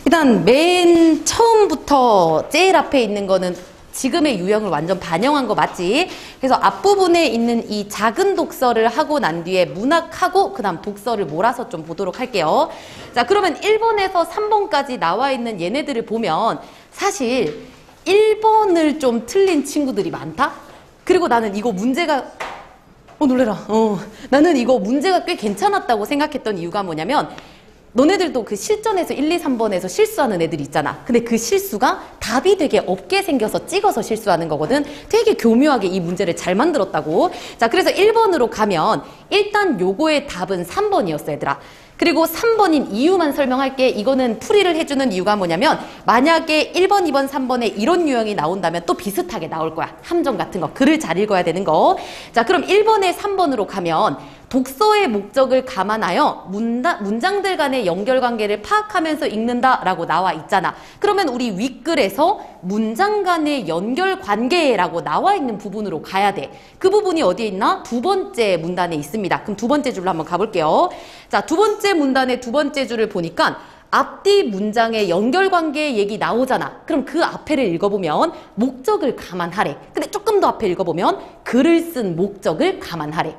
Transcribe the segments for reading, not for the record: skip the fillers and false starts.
일단 맨 처음부터 제일 앞에 있는 거는 지금의 유형을 완전 반영한 거 맞지? 그래서 앞부분에 있는 이 작은 독서를 하고 난 뒤에 문학하고 그 다음 독서를 몰아서 좀 보도록 할게요. 자, 그러면 1번에서 3번까지 나와 있는 얘네들을 보면 사실 1번을 좀 틀린 친구들이 많다? 그리고 나는 이거 문제가 놀래라. 나는 이거 문제가 꽤 괜찮았다고 생각했던 이유가 뭐냐면 너네들도 그 실전에서 1, 2, 3번에서 실수하는 애들이 있잖아. 근데 그 실수가 답이 되게 없게 생겨서 찍어서 실수하는 거거든. 되게 교묘하게 이 문제를 잘 만들었다고. 자, 그래서 1번으로 가면 일단 요거의 답은 3번이었어, 얘들아. 그리고 3번인 이유만 설명할게. 이거는 풀이를 해주는 이유가 뭐냐면 만약에 1번, 2번, 3번에 이런 유형이 나온다면 또 비슷하게 나올 거야. 함정 같은 거. 글을 잘 읽어야 되는 거. 자, 그럼 1번에 3번으로 가면 독서의 목적을 감안하여 문장들 간의 연결관계를 파악하면서 읽는다라고 나와 있잖아. 그러면 우리 윗글에서 문장 간의 연결관계라고 나와 있는 부분으로 가야 돼. 그 부분이 어디에 있나? 두 번째 문단에 있습니다. 그럼 두 번째 줄로 한번 가볼게요. 자, 두 번째 문단의 두 번째 줄을 보니까 앞뒤 문장의 연결관계 얘기 나오잖아. 그럼 그 앞에를 읽어보면 목적을 감안하래. 근데 조금 더 앞에 읽어보면 글을 쓴 목적을 감안하래.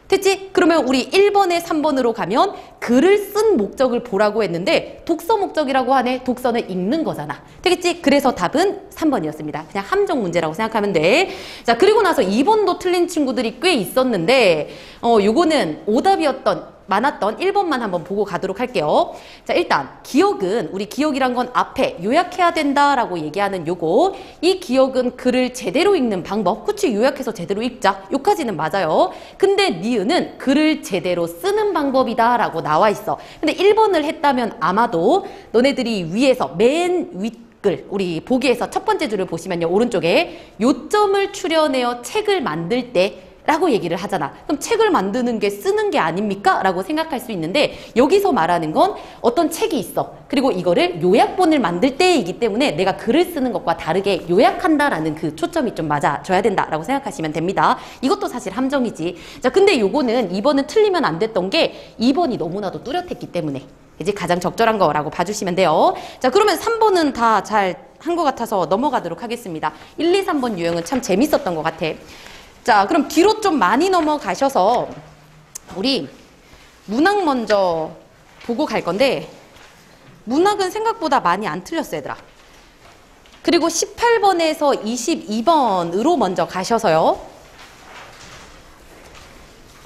됐지? 그러면 우리 1번에 3번으로 가면 글을 쓴 목적을 보라고 했는데 독서 목적이라고 하네. 독서는 읽는 거잖아. 되겠지? 그래서 답은 3번이었습니다. 그냥 함정 문제라고 생각하면 돼. 자, 그리고 나서 2번도 틀린 친구들이 꽤 있었는데 요거는 오답이었던 많았던 1번만 한번 보고 가도록 할게요. 자, 일단 기억은 우리 기억이란 건 앞에 요약해야 된다라고 얘기하는 요거. 이 기억은 글을 제대로 읽는 방법. 그치? 요약해서 제대로 읽자. 요까지는 맞아요. 근데 니은은 글을 제대로 쓰는 방법이다라고 나와 있어. 근데 1번을 했다면 아마도 너네들이 위에서 맨 윗글 우리 보기에서 첫 번째 줄을 보시면요. 오른쪽에 요점을 추려내어 책을 만들 때 라고 얘기를 하잖아. 그럼 책을 만드는 게 쓰는 게 아닙니까? 라고 생각할 수 있는데 여기서 말하는 건 어떤 책이 있어. 그리고 이거를 요약본을 만들 때이기 때문에 내가 글을 쓰는 것과 다르게 요약한다라는 그 초점이 좀 맞아줘야 된다라고 생각하시면 됩니다. 이것도 사실 함정이지. 자, 근데 요거는 2번은 틀리면 안 됐던 게 2번이 너무나도 뚜렷했기 때문에 이제 가장 적절한 거라고 봐주시면 돼요. 자, 그러면 3번은 다 잘 한 것 같아서 넘어가도록 하겠습니다. 1, 2, 3번 유형은 참 재밌었던 것 같아. 자, 그럼 뒤로 좀 많이 넘어가셔서 우리 문학 먼저 보고 갈 건데 문학은 생각보다 많이 안 틀렸어, 얘들아. 그리고 18번에서 22번으로 먼저 가셔서요.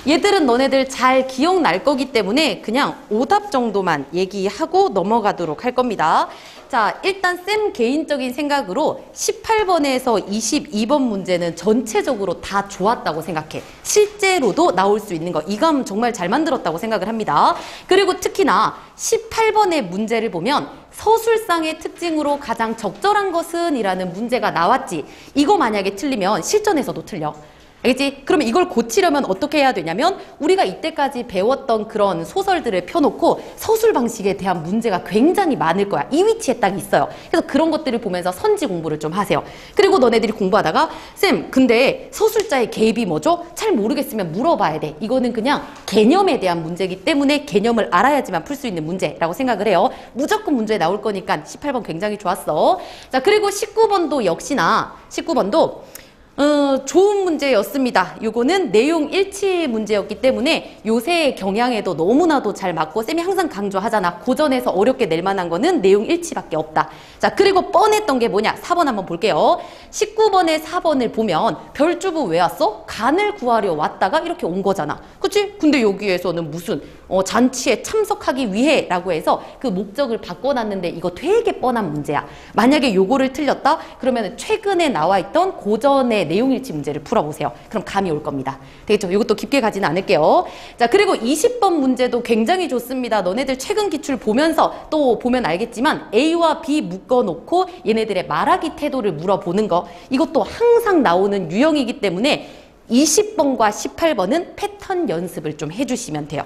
얘들은 너네들 잘 기억날 거기 때문에 그냥 오답 정도만 얘기하고 넘어가도록 할 겁니다. 자, 일단 쌤 개인적인 생각으로 18번에서 22번 문제는 전체적으로 다 좋았다고 생각해. 실제로도 나올 수 있는 거. 이감 정말 잘 만들었다고 생각을 합니다. 그리고 특히나 18번의 문제를 보면 서술상의 특징으로 가장 적절한 것은 이라는 문제가 나왔지. 이거 만약에 틀리면 실전에서도 틀려. 알겠지? 그러면 이걸 고치려면 어떻게 해야 되냐면 우리가 이때까지 배웠던 그런 소설들을 펴놓고 서술 방식에 대한 문제가 굉장히 많을 거야. 이 위치에 딱 있어요. 그래서 그런 것들을 보면서 선지 공부를 좀 하세요. 그리고 너네들이 공부하다가 쌤, 근데 서술자의 개입이 뭐죠? 잘 모르겠으면 물어봐야 돼. 이거는 그냥 개념에 대한 문제이기 때문에 개념을 알아야지만 풀 수 있는 문제라고 생각을 해요. 무조건 문제에 나올 거니까 18번 굉장히 좋았어. 자, 그리고 19번도 역시나 19번도 좋은 문제였습니다. 요거는 내용 일치 문제였기 때문에 요새의 경향에도 너무나도 잘 맞고 쌤이 항상 강조하잖아. 고전에서 어렵게 낼 만한 거는 내용 일치밖에 없다. 자, 그리고 뻔했던 게 뭐냐? 4번 한번 볼게요. 19번에 4번을 보면 별주부 왜 왔어? 간을 구하려 왔다가 이렇게 온 거잖아. 그치? 근데 여기에서는 무슨 잔치에 참석하기 위해 라고 해서 그 목적을 바꿔놨는데 이거 되게 뻔한 문제야. 만약에 요거를 틀렸다? 그러면 최근에 나와 있던 고전의 내용일치 문제를 풀어보세요. 그럼 감이 올 겁니다. 되겠죠? 이것도 깊게 가지는 않을게요. 자, 그리고 20번 문제도 굉장히 좋습니다. 너네들 최근 기출 보면서 또 보면 알겠지만 A와 B 묶어놓고 얘네들의 말하기 태도를 물어보는 거. 이것도 항상 나오는 유형이기 때문에 20번과 18번은 패턴 연습을 좀 해주시면 돼요.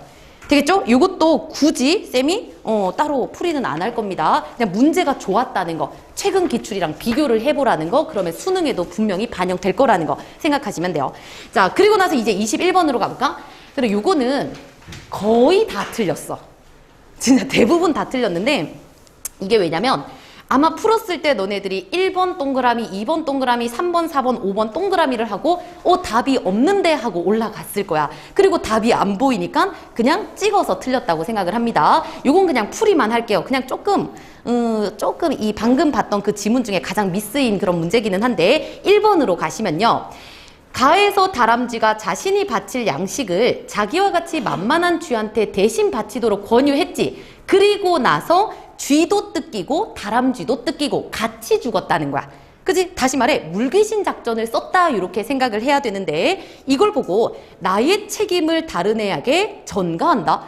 되겠죠? 이것도 굳이 쌤이 따로 풀이는 안 할 겁니다. 그냥 문제가 좋았다는 거, 최근 기출이랑 비교를 해보라는 거, 그러면 수능에도 분명히 반영될 거라는 거 생각하시면 돼요. 자, 그리고 나서 이제 21번으로 가볼까? 그리고 요거는 거의 다 틀렸어. 진짜 대부분 다 틀렸는데 이게 왜냐면 아마 풀었을 때 너네들이 1번 동그라미, 2번 동그라미, 3번, 4번, 5번 동그라미를 하고 답이 없는데 하고 올라갔을 거야. 그리고 답이 안 보이니까 그냥 찍어서 틀렸다고 생각을 합니다. 요건 그냥 풀이만 할게요. 그냥 조금 이 방금 봤던 그 지문 중에 가장 미스인 그런 문제기는 한데 1번으로 가시면요. 가에서 다람쥐가 자신이 바칠 양식을 자기와 같이 만만한 쥐한테 대신 바치도록 권유했지. 그리고 나서 쥐도 뜯기고 다람쥐도 뜯기고 같이 죽었다는 거야. 그지? 다시 말해 물귀신 작전을 썼다 이렇게 생각을 해야 되는데 이걸 보고 나의 책임을 다른 애에게 전가한다.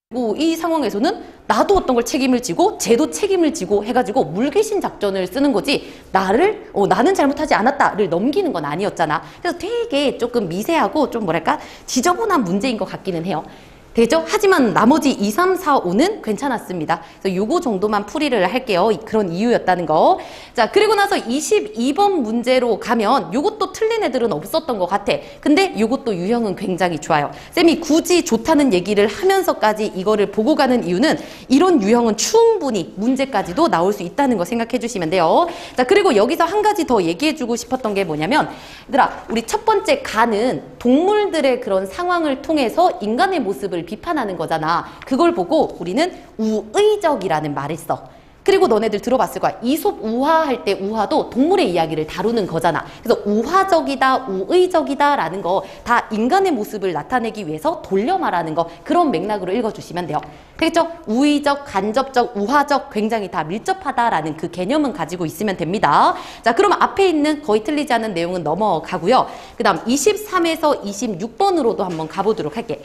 그리고 이 상황에서는 나도 어떤 걸 책임을 지고 쟤도 책임을 지고 해가지고 물귀신 작전을 쓰는 거지 나는 잘못하지 않았다를 넘기는 건 아니었잖아. 그래서 되게 조금 미세하고 좀 뭐랄까 지저분한 문제인 것 같기는 해요. 되죠? 하지만 나머지 2, 3, 4, 5는 괜찮았습니다. 그래서 요거 정도만 풀이를 할게요. 그런 이유였다는 거. 자, 그리고 나서 22번 문제로 가면 요것도 틀린 애들은 없었던 것 같아. 근데 요것도 유형은 굉장히 좋아요. 쌤이 굳이 좋다는 얘기를 하면서까지 이거를 보고 가는 이유는 이런 유형은 충분히 문제까지도 나올 수 있다는 거 생각해 주시면 돼요. 자, 그리고 여기서 한 가지 더 얘기해 주고 싶었던 게 뭐냐면 얘들아, 우리 첫 번째 가는 동물들의 그런 상황을 통해서 인간의 모습을 비판하는 거잖아. 그걸 보고 우리는 우의적이라는 말을 써. 그리고 너네들 들어봤을 거야. 이솝 우화 할 때 우화도 동물의 이야기를 다루는 거잖아. 그래서 우화적이다, 우의적이다 라는 거 다 인간의 모습을 나타내기 위해서 돌려 말하는 거 그런 맥락으로 읽어주시면 돼요. 되겠죠? 우의적, 간접적, 우화적 굉장히 다 밀접하다라는 그 개념은 가지고 있으면 됩니다. 자, 그러면 앞에 있는 거의 틀리지 않은 내용은 넘어가고요. 그 다음 23에서 26번으로도 한번 가보도록 할게.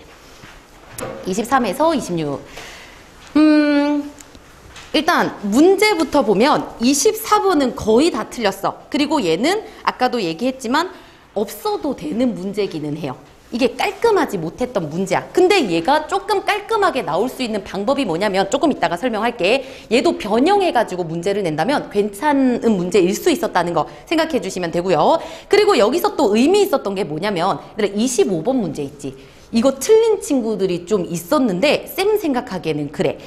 23에서 26. 일단 문제부터 보면 24번은 거의 다 틀렸어. 그리고 얘는 아까도 얘기했지만 없어도 되는 문제기는 해요. 이게 깔끔하지 못했던 문제야. 근데 얘가 조금 깔끔하게 나올 수 있는 방법이 뭐냐면 조금 이따가 설명할게. 얘도 변형해가지고 문제를 낸다면 괜찮은 문제일 수 있었다는 거 생각해 주시면 되고요. 그리고 여기서 또 의미 있었던 게 뭐냐면 25번 문제 있지. 이거 틀린 친구들이 좀 있었는데 쌤 생각하기에는 그래.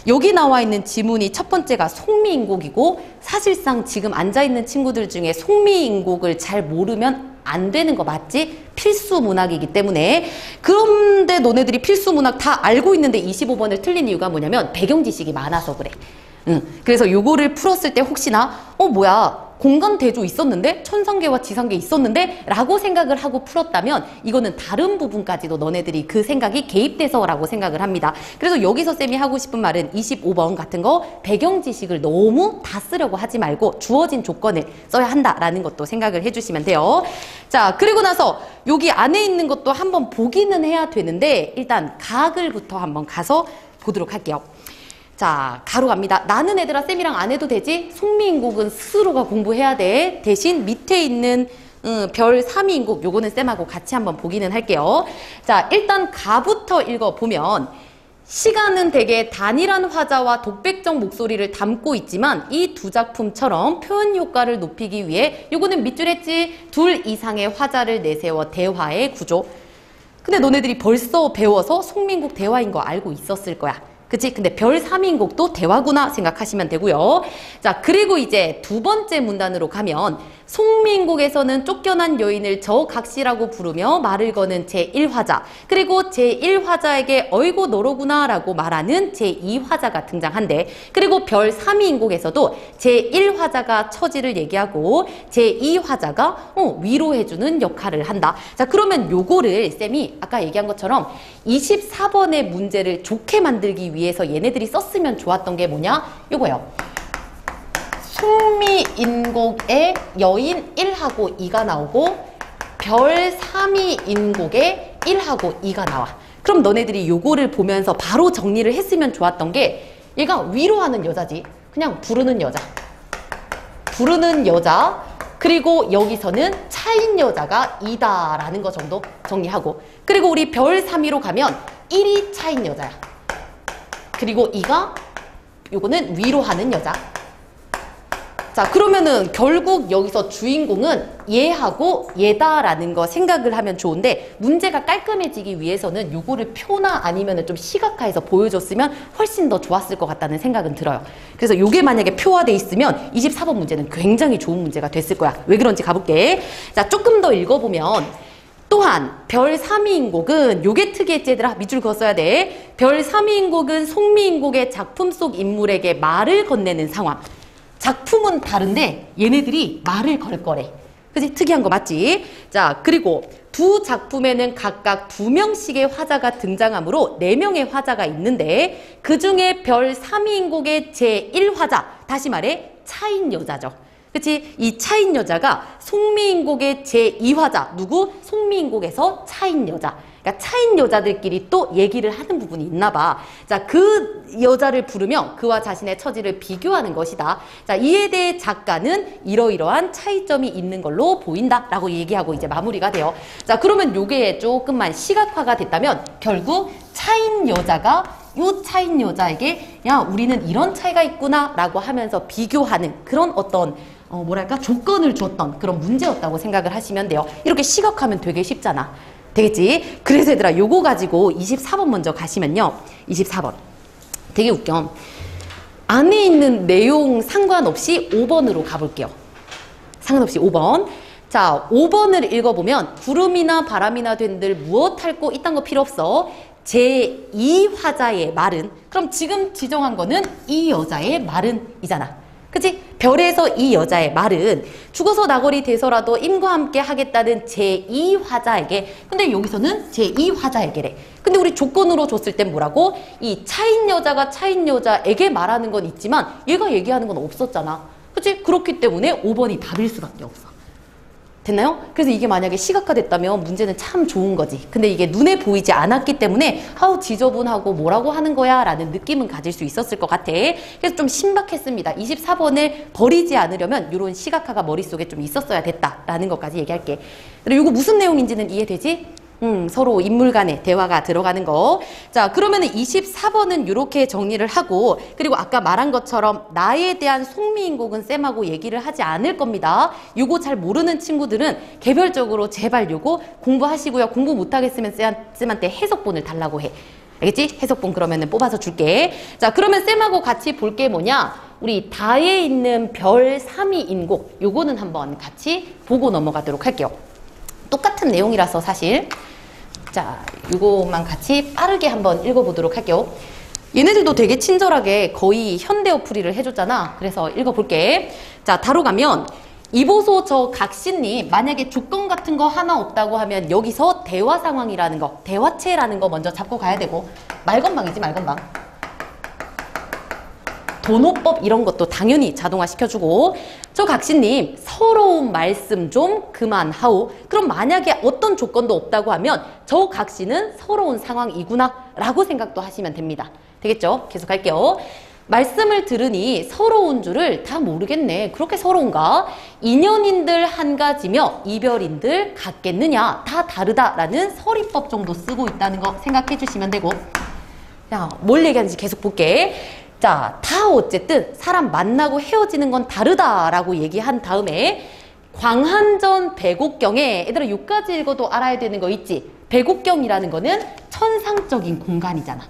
여기 나와 있는 지문이 첫 번째가 송미인곡이고 사실상 지금 앉아있는 친구들 중에 송미인곡을 잘 모르면 안 되는 거 맞지? 필수 문학이기 때문에. 그런데 너네들이 필수 문학 다 알고 있는데 25번을 틀린 이유가 뭐냐면 배경 지식이 많아서 그래. 그래서 요거를 풀었을 때 혹시나 뭐야 공간 대조 있었는데 천상계와 지상계 있었는데 라고 생각을 하고 풀었다면 이거는 다른 부분까지도 너네들이 그 생각이 개입돼서 라고 생각을 합니다. 그래서 여기서 쌤이 하고 싶은 말은 25번 같은 거 배경 지식을 너무 다 쓰려고 하지 말고 주어진 조건을 써야 한다라는 것도 생각을 해주시면 돼요. 자, 그리고 나서 여기 안에 있는 것도 한번 보기는 해야 되는데 일단 가글부터 한번 가서 보도록 할게요. 자, 가로 갑니다. 나는 애들아 쌤이랑 안 해도 되지? 송미인곡은 스스로가 공부해야 돼. 대신 밑에 있는 별 3위인곡 요거는 쌤하고 같이 한번 보기는 할게요. 자, 일단 가부터 읽어보면 시간은 되게 단일한 화자와 독백적 목소리를 담고 있지만 이 두 작품처럼 표현 효과를 높이기 위해 요거는 밑줄 했지? 둘 이상의 화자를 내세워 대화의 구조. 근데 너네들이 벌써 배워서 송미인곡 대화인 거 알고 있었을 거야. 그치? 근데 별 3인곡도 대화구나 생각하시면 되고요. 자, 그리고 이제 두 번째 문단으로 가면 송미인곡에서는 쫓겨난 여인을 저 각시라고 부르며 말을 거는 제1화자, 그리고 제1화자에게 어이구 너로구나 라고 말하는 제2화자가 등장한대. 그리고 별 3위인곡에서도 제1화자가 처지를 얘기하고 제2화자가 위로해주는 역할을 한다. 자, 그러면 요거를 쌤이 아까 얘기한 것처럼 24번의 문제를 좋게 만들기 위해서 얘네들이 썼으면 좋았던 게 뭐냐? 요거요. 송미인곡에 여인 1하고 2가 나오고 별 3위인곡에 1하고 2가 나와. 그럼 너네들이 요거를 보면서 바로 정리를 했으면 좋았던 게 얘가 위로하는 여자지. 그냥 부르는 여자. 부르는 여자. 그리고 여기서는 차인 여자가 2다라는 거 정도 정리하고, 그리고 우리 별 3위로 가면 1이 차인 여자야. 그리고 2가 요거는 위로하는 여자. 자, 그러면은 결국 여기서 주인공은 얘하고 얘다라는 거 생각을 하면 좋은데, 문제가 깔끔해지기 위해서는 요거를 표나 아니면은 좀 시각화해서 보여줬으면 훨씬 더 좋았을 것 같다는 생각은 들어요. 그래서 요게 만약에 표화돼 있으면 24번 문제는 굉장히 좋은 문제가 됐을 거야. 왜 그런지 가볼게. 자, 조금 더 읽어보면, 또한 별 3위인곡은, 요게 특이했지 얘들아, 밑줄 그었어야 돼. 별 3위인곡은 송미인곡의 작품 속 인물에게 말을 건네는 상황. 작품은 다른데 얘네들이 말을 걸 거래. 그치? 특이한 거 맞지? 자, 그리고 두 작품에는 각각 2명씩의 화자가 등장하므로 4명의 화자가 있는데, 그 중에 별 3위인곡의 제1화자, 다시 말해 차인 여자죠. 그치? 이 차인 여자가 송미인곡의 제2화자, 누구? 송미인곡에서 차인 여자. 그러니까 차인 여자들끼리 또 얘기를 하는 부분이 있나 봐. 자, 그 여자를 부르며 그와 자신의 처지를 비교하는 것이다. 자, 이에 대해 작가는 이러이러한 차이점이 있는 걸로 보인다 라고 얘기하고 이제 마무리가 돼요. 자, 그러면 요게 조금만 시각화가 됐다면 결국 차인 여자가 요 차인 여자에게 야, 우리는 이런 차이가 있구나 라고 하면서 비교하는 그런 어떤 뭐랄까 조건을 줬던 그런 문제였다고 생각을 하시면 돼요. 이렇게 시각화하면 되게 쉽잖아. 되겠지? 그래서 얘들아, 요거 가지고 24번 먼저 가시면요. 24번. 되게 웃겨. 안에 있는 내용 상관없이 5번으로 가볼게요. 상관없이 5번. 자, 5번을 읽어보면 구름이나 바람이나 된들 무엇 할 거 이딴 거 필요 없어. 제2화자의 말은, 그럼 지금 지정한 거는 이 여자의 말은 이잖아. 그치? 별에서 이 여자의 말은 죽어서 나골이 돼서라도 임과 함께 하겠다는 제2화자에게, 근데 여기서는 제2화자에게래. 근데 우리 조건으로 줬을 땐 뭐라고? 이 차인 여자가 차인 여자에게 말하는 건 있지만 얘가 얘기하는 건 없었잖아. 그치? 그렇기 때문에 5번이 답일 수밖에 없어. 됐나요? 그래서 이게 만약에 시각화됐다면 문제는 참 좋은 거지. 근데 이게 눈에 보이지 않았기 때문에 아우 지저분하고 뭐라고 하는 거야 라는 느낌은 가질 수 있었을 것 같아. 그래서 좀 신박했습니다. 24번을 버리지 않으려면 이런 시각화가 머릿속에 좀 있었어야 됐다라는 것까지 얘기할게. 그리고 이거 무슨 내용인지는 이해되지? 서로 인물 간의 대화가 들어가는 거. 자, 그러면은 24번은 이렇게 정리를 하고, 그리고 아까 말한 것처럼 나에 대한 송미인곡은 쌤하고 얘기를 하지 않을 겁니다. 요거 잘 모르는 친구들은 개별적으로 제발 요거 공부하시고요. 공부 못하겠으면 쌤한테 해석본을 달라고 해. 알겠지? 해석본 그러면은 뽑아서 줄게. 자, 그러면 쌤하고 같이 볼 게 뭐냐? 우리 다에 있는 별 3위인곡, 요거는 한번 같이 보고 넘어가도록 할게요. 똑같은 내용이라서 사실. 자, 이거만 같이 빠르게 한번 읽어보도록 할게요. 얘네들도 되게 친절하게 거의 현대 어플이를 해줬잖아. 그래서 읽어볼게. 자, 다로 가면 이보소 저 각신님, 만약에 조건 같은 거 하나 없다고 하면 여기서 대화 상황이라는 거, 대화체라는 거 먼저 잡고 가야 되고, 말건방이지 말건방. 번호법 이런 것도 당연히 자동화 시켜주고, 저 각시님 서러운 말씀 좀 그만하오. 그럼 만약에 어떤 조건도 없다고 하면 저 각시는 서러운 상황이구나 라고 생각도 하시면 됩니다. 되겠죠? 계속 할게요. 말씀을 들으니 서러운 줄을 다 모르겠네. 그렇게 서러운가? 인연인들 한 가지며 이별인들 같겠느냐? 다 다르다라는 서리법 정도 쓰고 있다는 거 생각해 주시면 되고, 자, 뭘 얘기하는지 계속 볼게. 자, 다 어쨌든 사람 만나고 헤어지는 건 다르다라고 얘기한 다음에 광한전 백옥경에, 얘들아 여기까지 읽어도 알아야 되는 거 있지? 백옥경이라는 거는 천상적인 공간이잖아.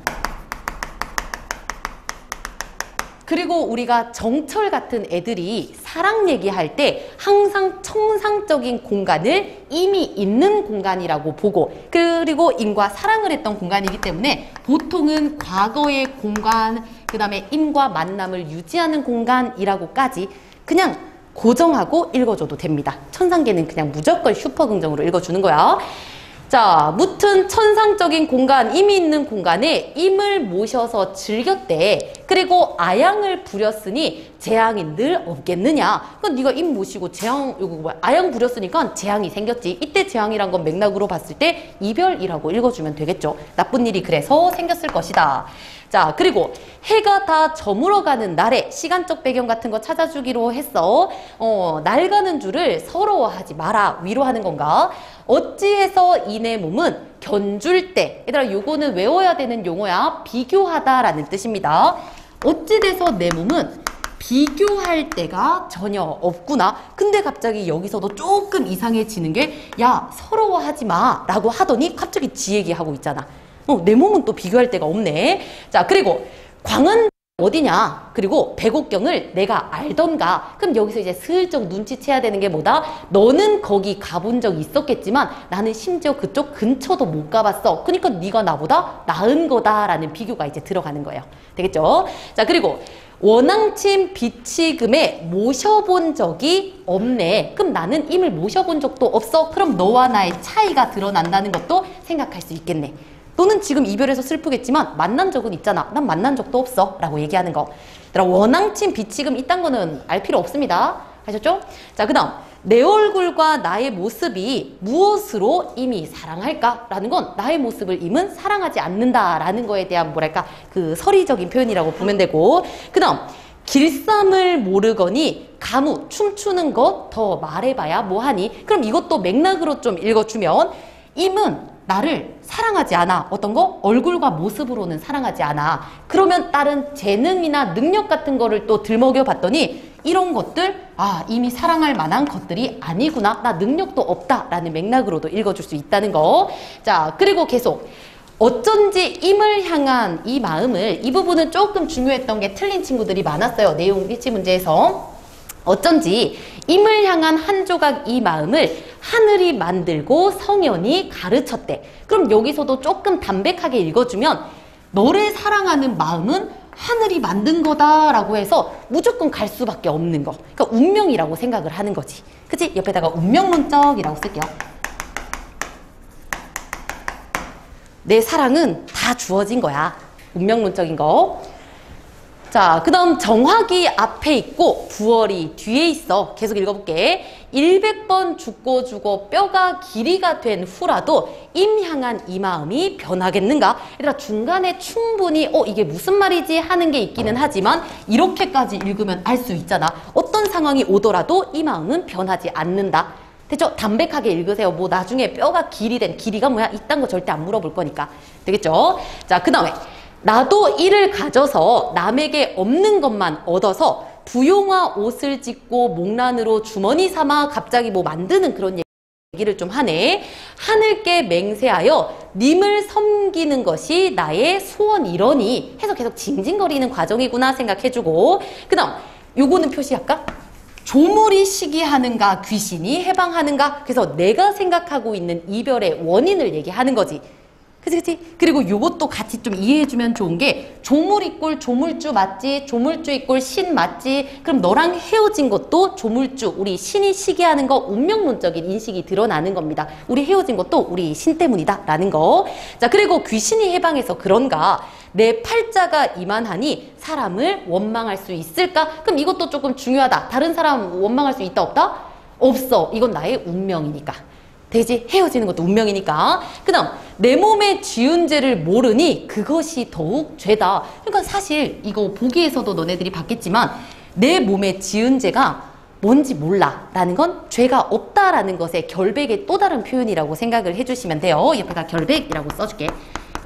그리고 우리가 정철 같은 애들이 사랑 얘기할 때 항상 천상적인 공간을 이미 있는 공간이라고 보고, 그리고 임과 사랑을 했던 공간이기 때문에 보통은 과거의 공간, 그 다음에 임과 만남을 유지하는 공간이라고까지 그냥 고정하고 읽어줘도 됩니다. 천상계는 그냥 무조건 슈퍼긍정으로 읽어주는 거야. 자, 무튼 천상적인 공간, 임이 있는 공간에 임을 모셔서 즐겼대. 그리고 아양을 부렸으니 재앙이 늘 없겠느냐. 그럼 네가 임 모시고 아양 부렸으니까 재앙이 생겼지. 이때 재앙이란 건 맥락으로 봤을 때 이별이라고 읽어주면 되겠죠. 나쁜 일이 그래서 생겼을 것이다. 자, 그리고 해가 다 저물어가는 날에 시간적 배경 같은 거 찾아주기로 했어. 낡아는 줄을 서러워하지 마라. 위로하는 건가? 어찌해서 이내 몸은 견줄 때, 얘들아 요거는 외워야 되는 용어야. 비교하다라는 뜻입니다. 어찌돼서 내 몸은 비교할 때가 전혀 없구나. 근데 갑자기 여기서도 조금 이상해지는 게 야 서러워하지 마 라고 하더니 갑자기 지 얘기하고 있잖아. 내 몸은 또 비교할 데가 없네. 자, 그리고 광은 어디냐? 그리고 백옥경을 내가 알던가? 그럼 여기서 이제 슬쩍 눈치채야 되는 게 뭐다? 너는 거기 가본 적 있었겠지만 나는 심지어 그쪽 근처도 못 가봤어. 그러니까 네가 나보다 나은 거다라는 비교가 이제 들어가는 거예요. 되겠죠? 자, 그리고 원앙침 비치금에 모셔본 적이 없네. 그럼 나는 임을 모셔본 적도 없어. 그럼 너와 나의 차이가 드러난다는 것도 생각할 수 있겠네. 너는 지금 이별해서 슬프겠지만 만난 적은 있잖아. 난 만난 적도 없어 라고 얘기하는 거. 원앙침 비치금 이딴 거는 알 필요 없습니다. 아셨죠? 자, 그 다음 내 얼굴과 나의 모습이 무엇으로 임이 사랑할까? 라는 건 나의 모습을 임은 사랑하지 않는다 라는 거에 대한 뭐랄까 그 서리적인 표현이라고 보면 되고, 그 다음 길쌈을 모르거니 가무 춤추는 것 더 말해봐야 뭐하니? 그럼 이것도 맥락으로 좀 읽어주면 임은 나를 사랑하지 않아. 어떤 거? 얼굴과 모습으로는 사랑하지 않아. 그러면 다른 재능이나 능력 같은 거를 또 들먹여 봤더니 이런 것들 이미 사랑할 만한 것들이 아니구나. 나 능력도 없다 라는 맥락으로도 읽어줄 수 있다는 거. 자, 그리고 계속 어쩐지 임을 향한 이 마음을, 이 부분은 조금 중요했던 게 틀린 친구들이 많았어요. 내용 일치 문제에서. 어쩐지 임을 향한 한 조각 이 마음을 하늘이 만들고 성현이 가르쳤대. 그럼 여기서도 조금 담백하게 읽어주면 너를 사랑하는 마음은 하늘이 만든 거다라고 해서 무조건 갈 수밖에 없는 거. 그러니까 운명이라고 생각을 하는 거지. 그치? 옆에다가 운명론적이라고 쓸게요. 내 사랑은 다 주어진 거야. 운명론적인 거. 자, 그 다음 정화기 앞에 있고 부월이 뒤에 있어. 계속 읽어볼게. 100번 죽고 죽어 뼈가 길이가 된 후라도 임 향한 이 마음이 변하겠는가? 얘들아, 중간에 충분히 이게 무슨 말이지 하는 게 있기는 하지만 이렇게까지 읽으면 알 수 있잖아. 어떤 상황이 오더라도 이 마음은 변하지 않는다. 됐죠? 담백하게 읽으세요. 뭐 나중에 뼈가 길이된 길이가 뭐야? 이딴 거 절대 안 물어볼 거니까. 되겠죠? 자, 그 다음에 나도 이를 가져서 남에게 없는 것만 얻어서 부용화 옷을 짓고 목란으로 주머니 삼아 갑자기 뭐 만드는 그런 얘기를 좀 하네. 하늘께 맹세하여 님을 섬기는 것이 나의 소원이러니 해서 계속 징징거리는 과정이구나 생각해주고, 그 다음 요거는 표시할까? 조물이 시기하는가 귀신이 해방하는가. 그래서 내가 생각하고 있는 이별의 원인을 얘기하는 거지. 그치? 그리고 요것도 같이 좀 이해해주면 좋은 게 조물 이꼴 조물주 맞지? 조물주 이꼴 신 맞지? 그럼 너랑 헤어진 것도 조물주, 우리 신이 시기하는 거 운명론적인 인식이 드러나는 겁니다. 우리 헤어진 것도 우리 신 때문이다 라는 거. 자, 그리고 귀신이 해방해서 그런가? 내 팔자가 이만하니 사람을 원망할 수 있을까? 그럼 이것도 조금 중요하다. 다른 사람 원망할 수 있다 없다? 없어. 이건 나의 운명이니까. 되지? 헤어지는 것도 운명이니까. 그 다음 내 몸에 지은 죄를 모르니 그것이 더욱 죄다. 그러니까 사실 이거 보기에서도 너네들이 봤겠지만 내 몸에 지은 죄가 뭔지 몰라 라는 건 죄가 없다라는 것의 결백의 또 다른 표현이라고 생각을 해주시면 돼요. 옆에다 결백이라고 써줄게.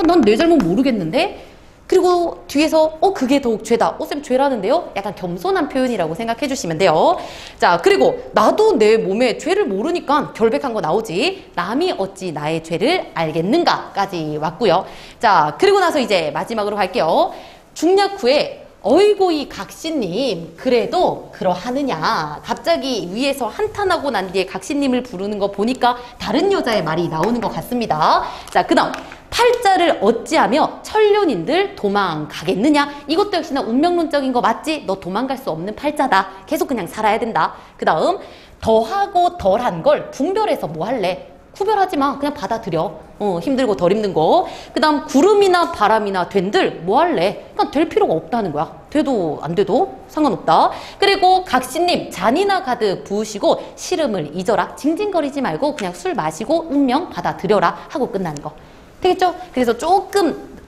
넌 내 잘못 모르겠는데? 그리고 뒤에서 그게 더욱 죄다. 쌤 죄라는데요? 약간 겸손한 표현이라고 생각해 주시면 돼요. 자, 그리고 나도 내 몸에 죄를 모르니까 결백한 거 나오지. 남이 어찌 나의 죄를 알겠는가 까지 왔고요. 자, 그리고 나서 이제 마지막으로 갈게요. 중략 후에 어이고 이 각시님 그래도 그러하느냐. 갑자기 위에서 한탄하고 난 뒤에 각시님을 부르는 거 보니까 다른 여자의 말이 나오는 것 같습니다. 자, 그 다음 팔자를 어찌하며 천륜인들 도망가겠느냐. 이것도 역시나 운명론적인 거 맞지? 너 도망갈 수 없는 팔자다. 계속 그냥 살아야 된다. 그 다음 더하고 덜한 걸 분별해서 뭐 할래? 구별하지 마. 그냥 받아들여. 힘들고 덜 힘든 거. 그 다음 구름이나 바람이나 된들 뭐 할래? 그러니까 될 필요가 없다는 거야. 돼도 안 돼도 상관없다. 그리고 각시님 잔이나 가득 부으시고 시름을 잊어라. 징징거리지 말고 그냥 술 마시고 운명 받아들여라 하고 끝나는 거. 되겠죠? 그래서 조금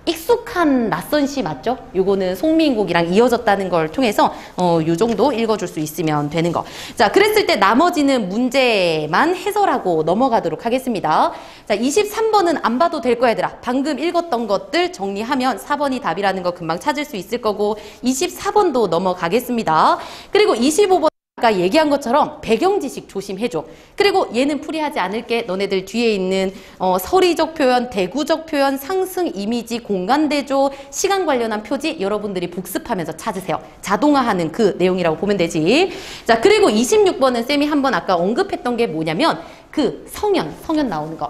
익숙한 익숙한 낯선 시 맞죠? 요거는 송민국이랑 이어졌다는 걸 통해서 요 정도 읽어줄 수 있으면 되는 거. 자, 그랬을 때 나머지는 문제만 해설하고 넘어가도록 하겠습니다. 자, 23번은 안 봐도 될 거야, 얘들아. 방금 읽었던 것들 정리하면 4번이 답이라는 거 금방 찾을 수 있을 거고 24번도 넘어가겠습니다. 그리고 25번 아까 얘기한 것처럼 배경 지식 조심해줘. 그리고 얘는 풀이하지 않을게. 너네들 뒤에 있는 서리적 표현, 대구적 표현, 상승 이미지, 공간 대조, 시간 관련한 표지 여러분들이 복습하면서 찾으세요. 자동화하는 그 내용이라고 보면 되지. 자, 그리고 26번은 쌤이 한번 아까 언급했던 게 뭐냐면 그 성현 나오는 거.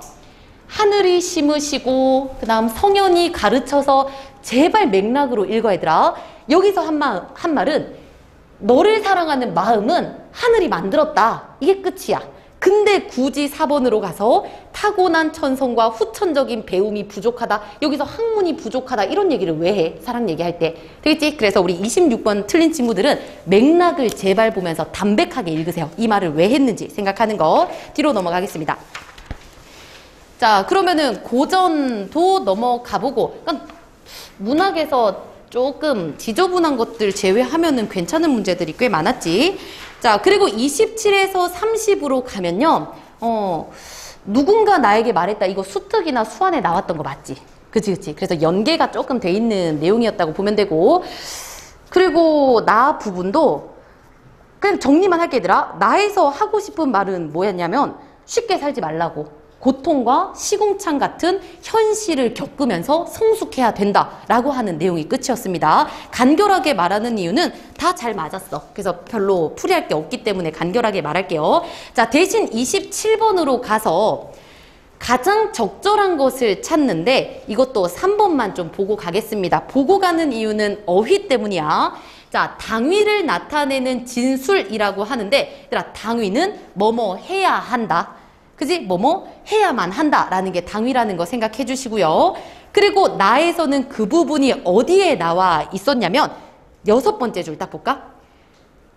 하늘이 심으시고 그 다음 성현이 가르쳐서 제발 맥락으로 읽어 얘들아. 여기서 한 말은 너를 사랑하는 마음은 하늘이 만들었다. 이게 끝이야. 근데 굳이 4번으로 가서 타고난 천성과 후천적인 배움이 부족하다. 여기서 학문이 부족하다. 이런 얘기를 왜 해? 사랑 얘기할 때. 되겠지? 그래서 우리 26번 틀린 친구들은 맥락을 제발 보면서 담백하게 읽으세요. 이 말을 왜 했는지 생각하는 거. 뒤로 넘어가겠습니다. 자, 그러면은 고전도 넘어가보고 그러니까 문학에서 조금 지저분한 것들 제외하면은 괜찮은 문제들이 꽤 많았지. 자, 그리고 27에서 30으로 가면요. 누군가 나에게 말했다. 이거 수특이나 수안에 나왔던 거 맞지? 그치. 그래서 연계가 조금 돼 있는 내용이었다고 보면 되고. 그리고 나 부분도 그냥 정리만 할게 얘들아. 나에서 하고 싶은 말은 뭐였냐면 쉽게 살지 말라고. 고통과 시궁창 같은 현실을 겪으면서 성숙해야 된다라고 하는 내용이 끝이었습니다. 간결하게 말하는 이유는 다 잘 맞았어. 그래서 별로 풀이할 게 없기 때문에 간결하게 말할게요. 자, 대신 27번으로 가서 가장 적절한 것을 찾는데 이것도 3번만 좀 보고 가겠습니다. 보고 가는 이유는 어휘 때문이야. 자, 당위를 나타내는 진술이라고 하는데 얘들아, 당위는 뭐뭐 해야 한다. 그지? 뭐뭐 해야만 한다라는 게 당위라는 거 생각해 주시고요. 그리고 나에서는 그 부분이 어디에 나와 있었냐면 6번째 줄 딱 볼까?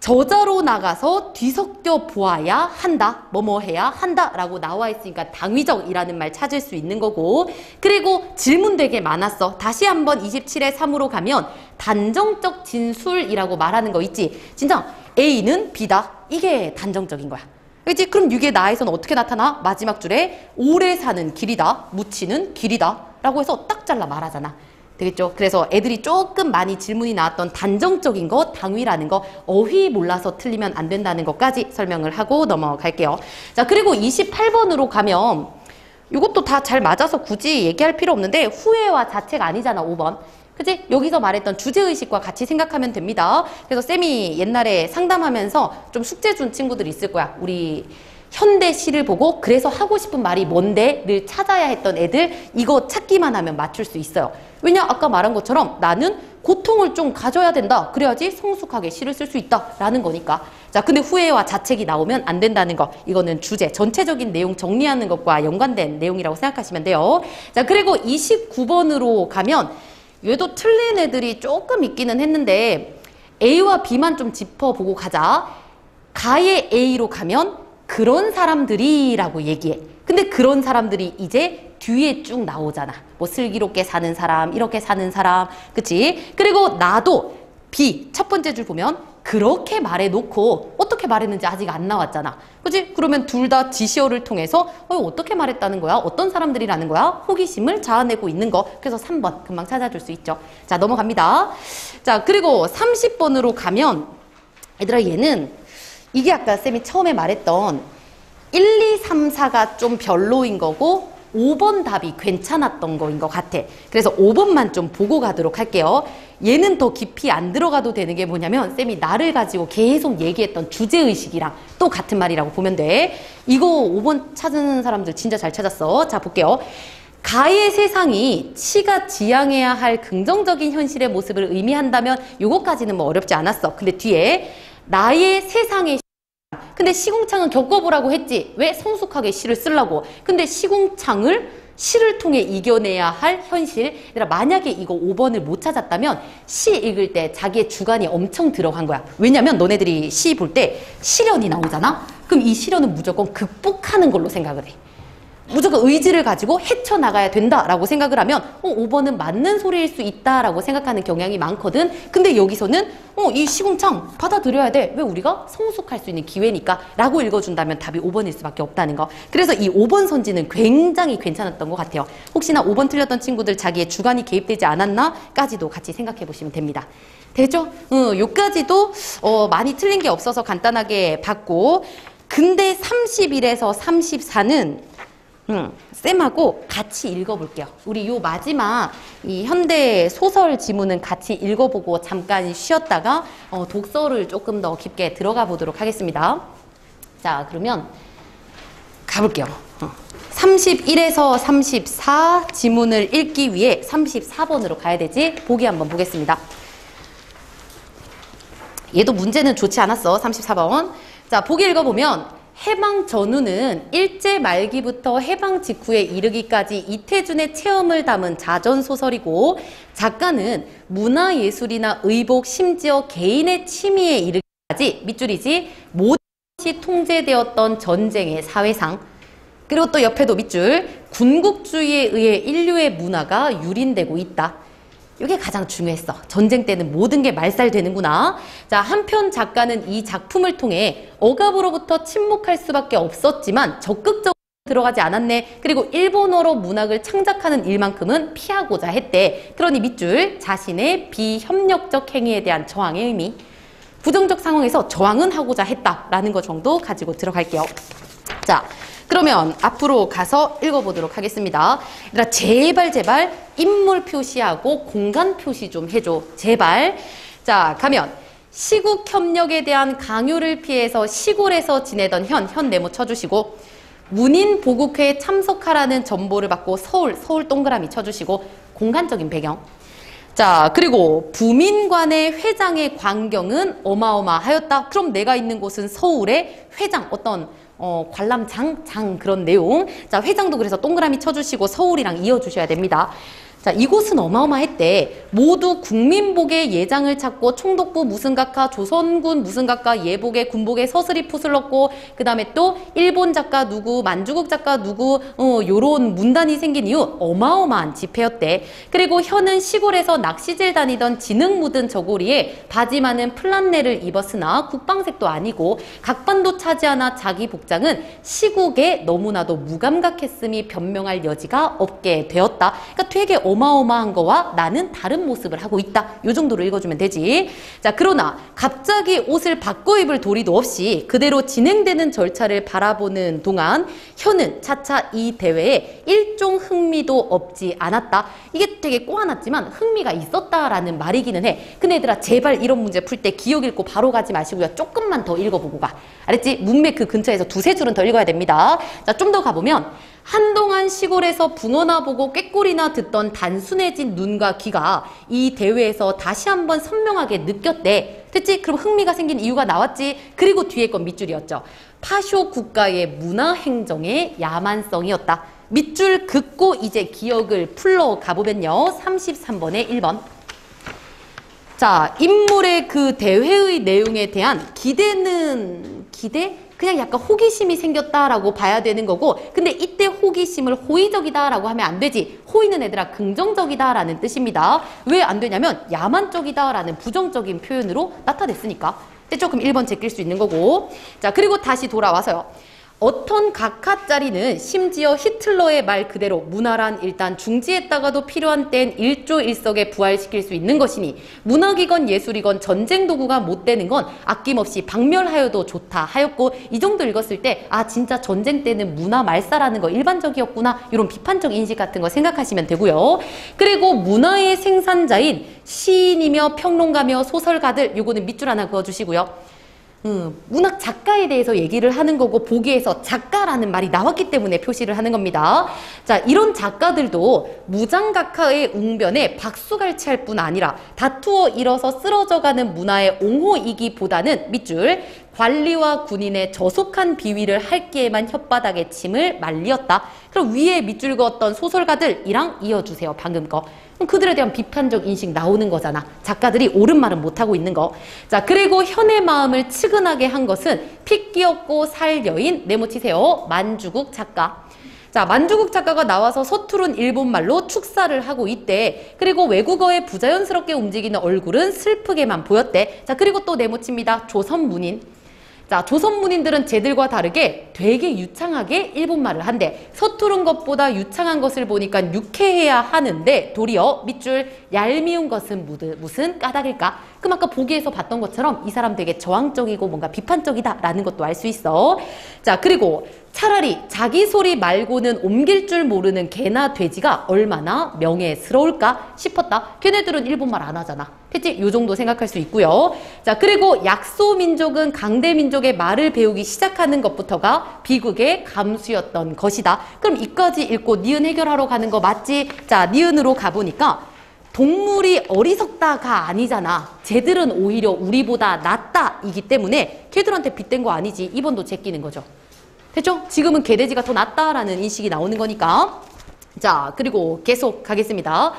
저자로 나가서 뒤섞여 보아야 한다. 뭐뭐 해야 한다라고 나와 있으니까 당위적이라는 말 찾을 수 있는 거고. 그리고 질문 되게 많았어. 다시 한번 27에 3으로 가면 단정적 진술이라고 말하는 거 있지. 진짜 A는 B다. 이게 단정적인 거야. 그치? 그럼 이게 나에서는 어떻게 나타나? 마지막 줄에 오래 사는 길이다. 묻히는 길이다. 라고 해서 딱 잘라 말하잖아. 되겠죠? 그래서 애들이 조금 많이 질문이 나왔던 단정적인 거, 당위라는 거, 어휘 몰라서 틀리면 안 된다는 것까지 설명을 하고 넘어갈게요. 자, 그리고 28번으로 가면 이것도 다 잘 맞아서 굳이 얘기할 필요 없는데 후회와 자책 아니잖아, 5번. 그치? 여기서 말했던 주제의식과 같이 생각하면 됩니다. 그래서 쌤이 옛날에 상담하면서 좀 숙제 준 친구들이 있을 거야. 우리 현대 시를 보고 그래서 하고 싶은 말이 뭔데를 찾아야 했던 애들 이거 찾기만 하면 맞출 수 있어요. 왜냐? 아까 말한 것처럼 나는 고통을 좀 가져야 된다. 그래야지 성숙하게 시를 쓸 수 있다라는 거니까. 자, 근데 후회와 자책이 나오면 안 된다는 거. 이거는 주제, 전체적인 내용 정리하는 것과 연관된 내용이라고 생각하시면 돼요. 자, 그리고 29번으로 가면 얘도 틀린 애들이 조금 있기는 했는데 A와 B만 좀 짚어보고 가자. 가의 A로 가면 그런 사람들이 라고 얘기해. 근데 그런 사람들이 이제 뒤에 쭉 나오잖아. 뭐 슬기롭게 사는 사람, 이렇게 사는 사람, 그치? 그리고 나도 B, 첫 번째 줄 보면 그렇게 말해놓고 어떻게 말했는지 아직 안 나왔잖아. 그치? 그러면 둘 다 지시어를 통해서 어떻게 말했다는 거야? 어떤 사람들이라는 거야? 호기심을 자아내고 있는 거. 그래서 3번 금방 찾아줄 수 있죠. 자, 넘어갑니다. 자, 그리고 30번으로 가면 얘들아 얘는 이게 아까 쌤이 처음에 말했던 1, 2, 3, 4가 좀 별로인 거고 5번 답이 괜찮았던 거인 것 같아. 그래서 5번만 좀 보고 가도록 할게요. 얘는 더 깊이 안 들어가도 되는 게 뭐냐면 쌤이 나를 가지고 계속 얘기했던 주제의식이랑 또 같은 말이라고 보면 돼. 이거 5번 찾는 사람들 진짜 잘 찾았어. 자, 볼게요. 가의 세상이 치가 지향해야 할 긍정적인 현실의 모습을 의미한다면 요거까지는 뭐 어렵지 않았어. 근데 뒤에 나의 세상의 근데 시궁창은 겪어보라고 했지. 왜? 성숙하게 시를 쓰려고. 근데 시궁창을 시를 통해 이겨내야 할 현실. 얘들아, 만약에 이거 5번을 못 찾았다면 시 읽을 때 자기의 주관이 엄청 들어간 거야. 왜냐면 너네들이 시 볼 때 시련이 나오잖아. 그럼 이 시련은 무조건 극복하는 걸로 생각을 해. 무조건 의지를 가지고 헤쳐나가야 된다라고 생각을 하면 5번은 맞는 소리일 수 있다라고 생각하는 경향이 많거든. 근데 여기서는 이 시궁창 받아들여야 돼. 왜 우리가 성숙할 수 있는 기회니까 라고 읽어준다면 답이 5번일 수밖에 없다는 거. 그래서 이 5번 선지는 굉장히 괜찮았던 것 같아요. 혹시나 5번 틀렸던 친구들 자기의 주관이 개입되지 않았나 까지도 같이 생각해 보시면 됩니다. 되죠? 요까지도 많이 틀린 게 없어서 간단하게 봤고, 근데 31에서 34는 쌤하고 같이 읽어볼게요. 우리 요 마지막 이 현대 소설 지문은 같이 읽어보고 잠깐 쉬었다가 독서를 조금 더 깊게 들어가 보도록 하겠습니다. 자, 그러면 가볼게요. 31에서 34 지문을 읽기 위해 34번으로 가야 되지. 보기 한번 보겠습니다. 얘도 문제는 좋지 않았어. 34번. 자, 보기 읽어보면 해방 전후는 일제 말기부터 해방 직후에 이르기까지 이태준의 체험을 담은 자전소설이고, 작가는 문화예술이나 의복, 심지어 개인의 취미에 이르기까지 밑줄이지 모든 것이 통제되었던 전쟁의 사회상, 그리고 또 옆에도 밑줄, 군국주의에 의해 인류의 문화가 유린되고 있다. 이게 가장 중요했어. 전쟁 때는 모든 게 말살되는구나. 자, 한편 작가는 이 작품을 통해 억압으로부터 침묵할 수밖에 없었지만 적극적으로 들어가지 않았네. 그리고 일본어로 문학을 창작하는 일만큼은 피하고자 했대. 그러니 밑줄, 자신의 비협력적 행위에 대한 저항의 의미. 부정적 상황에서 저항은 하고자 했다라는 것 정도 가지고 들어갈게요. 자, 그러면 앞으로 가서 읽어보도록 하겠습니다. 얘들아, 제발 인물 표시하고 공간 표시 좀 해줘. 제발. 자, 가면 시국 협력에 대한 강요를 피해서 시골에서 지내던 현 네모 쳐주시고, 문인 보국회에 참석하라는 전보를 받고 서울 동그라미 쳐주시고, 공간적인 배경. 자, 그리고 부민관의 회장의 광경은 어마어마하였다. 그럼 내가 있는 곳은 서울의 회장, 어떤 관람장 그런 내용. 자, 회장도 그래서 동그라미 쳐주시고 서울이랑 이어주셔야 됩니다. 자, 이곳은 어마어마했대. 모두 국민복의 예장을 찾고 총독부 무슨 각하, 조선군 무슨 각하, 예복에 군복에 서슬이 푸슬렀고, 그 다음에 또 일본 작가 누구, 만주국 작가 누구, 요런 문단이 생긴 이후 어마어마한 집회였대. 그리고 현은 시골에서 낚시질 다니던 지능 묻은 저고리에 바지 많은 플란네를 입었으나 국방색도 아니고 각반도 차지하나 자기 복장은 시국에 너무나도 무감각했음이 변명할 여지가 없게 되었다. 그러니까 되게 어마어마한 거와 나는 다른 모습을 하고 있다. 요 정도로 읽어주면 되지. 자, 그러나 갑자기 옷을 바꿔 입을 도리도 없이 그대로 진행되는 절차를 바라보는 동안 현은 차차 이 대회에 일종 흥미도 없지 않았다. 이게 되게 꼬아놨지만 흥미가 있었다라는 말이기는 해. 근데 얘들아, 제발 이런 문제 풀 때 기억 읽고 바로 가지 마시고요. 조금만 더 읽어보고 가. 알았지? 문맥 그 근처에서 두세 줄은 더 읽어야 됩니다. 자, 좀 더 가보면 한동안 시골에서 붕어나 보고 꾀꼬리나 듣던 단순해진 눈과 귀가 이 대회에서 다시 한번 선명하게 느꼈대. 됐지? 그럼 흥미가 생긴 이유가 나왔지? 그리고 뒤에 건 밑줄이었죠. 파쇼 국가의 문화 행정의 야만성이었다. 밑줄 긋고 이제 기억을 풀러 가보면요. 33번에 1번. 자, 인물의 그 대회의 내용에 대한 기대는 그냥 약간 호기심이 생겼다라고 봐야 되는 거고, 근데 이때 호기심을 호의적이다라고 하면 안 되지. 호의는 얘들아 긍정적이다라는 뜻입니다. 왜 안 되냐면 야만적이다라는 부정적인 표현으로 나타냈으니까. 근데 조금 1번 제낄 수 있는 거고. 자, 그리고 다시 돌아와서요. 어떤 각하짜리는 심지어 히틀러의 말 그대로 문화란 일단 중지했다가도 필요한 때엔 일조일석에 부활시킬 수 있는 것이니 문학이건 예술이건 전쟁 도구가 못 되는 건 아낌없이 박멸하여도 좋다 하였고, 이 정도 읽었을 때 아, 진짜 전쟁 때는 문화 말살하는 거 일반적이었구나, 이런 비판적 인식 같은 거 생각하시면 되고요. 그리고 문화의 생산자인 시인이며 평론가며 소설가들, 요거는 밑줄 하나 그어주시고요. 문학 작가에 대해서 얘기를 하는 거고, 보기에서 작가라는 말이 나왔기 때문에 표시를 하는 겁니다. 자, 이런 작가들도 무장각하의 웅변에 박수갈채할 뿐 아니라 다투어 일어서 쓰러져가는 문화의 옹호이기보다는 밑줄 관리와 군인의 저속한 비위를 할기에만 혓바닥에 침을 말리었다. 그럼 위에 밑줄 그었던 소설가들이랑 이어주세요. 방금 거. 그럼 그들에 대한 비판적 인식 나오는 거잖아. 작가들이 옳은 말은 못하고 있는 거. 자, 그리고 현의 마음을 측은하게 한 것은 피 끼었고 살 여인, 네모 치세요. 만주국 작가. 자, 만주국 작가가 나와서 서투른 일본말로 축사를 하고 있대. 그리고 외국어에 부자연스럽게 움직이는 얼굴은 슬프게만 보였대. 자, 그리고 또 네모칩니다. 조선문인. 자, 조선문인들은 쟤들과 다르게 되게 유창하게 일본말을 한대. 서투른 것보다 유창한 것을 보니까 유쾌해야 하는데 도리어 밑줄 얄미운 것은 무슨 까닭일까? 그럼 아까 보기에서 봤던 것처럼 이 사람 되게 저항적이고 뭔가 비판적이다 라는 것도 알 수 있어. 자, 그리고 차라리 자기 소리 말고는 옮길 줄 모르는 개나 돼지가 얼마나 명예스러울까 싶었다. 걔네들은 일본말 안 하잖아. 그치? 요 정도 생각할 수 있고요. 자, 그리고 약소민족은 강대민족의 말을 배우기 시작하는 것부터가 비극의 감수였던 것이다. 그럼 이까지 읽고 니은 해결하러 가는 거 맞지? 자, 니은으로 가보니까 동물이 어리석다가 아니잖아. 쟤들은 오히려 우리보다 낫다 이기 때문에 걔들한테 빗댄 거 아니지. 2번도 제끼는 거죠. 됐죠? 지금은 개돼지가 더 낫다라는 인식이 나오는 거니까. 자, 그리고 계속 가겠습니다.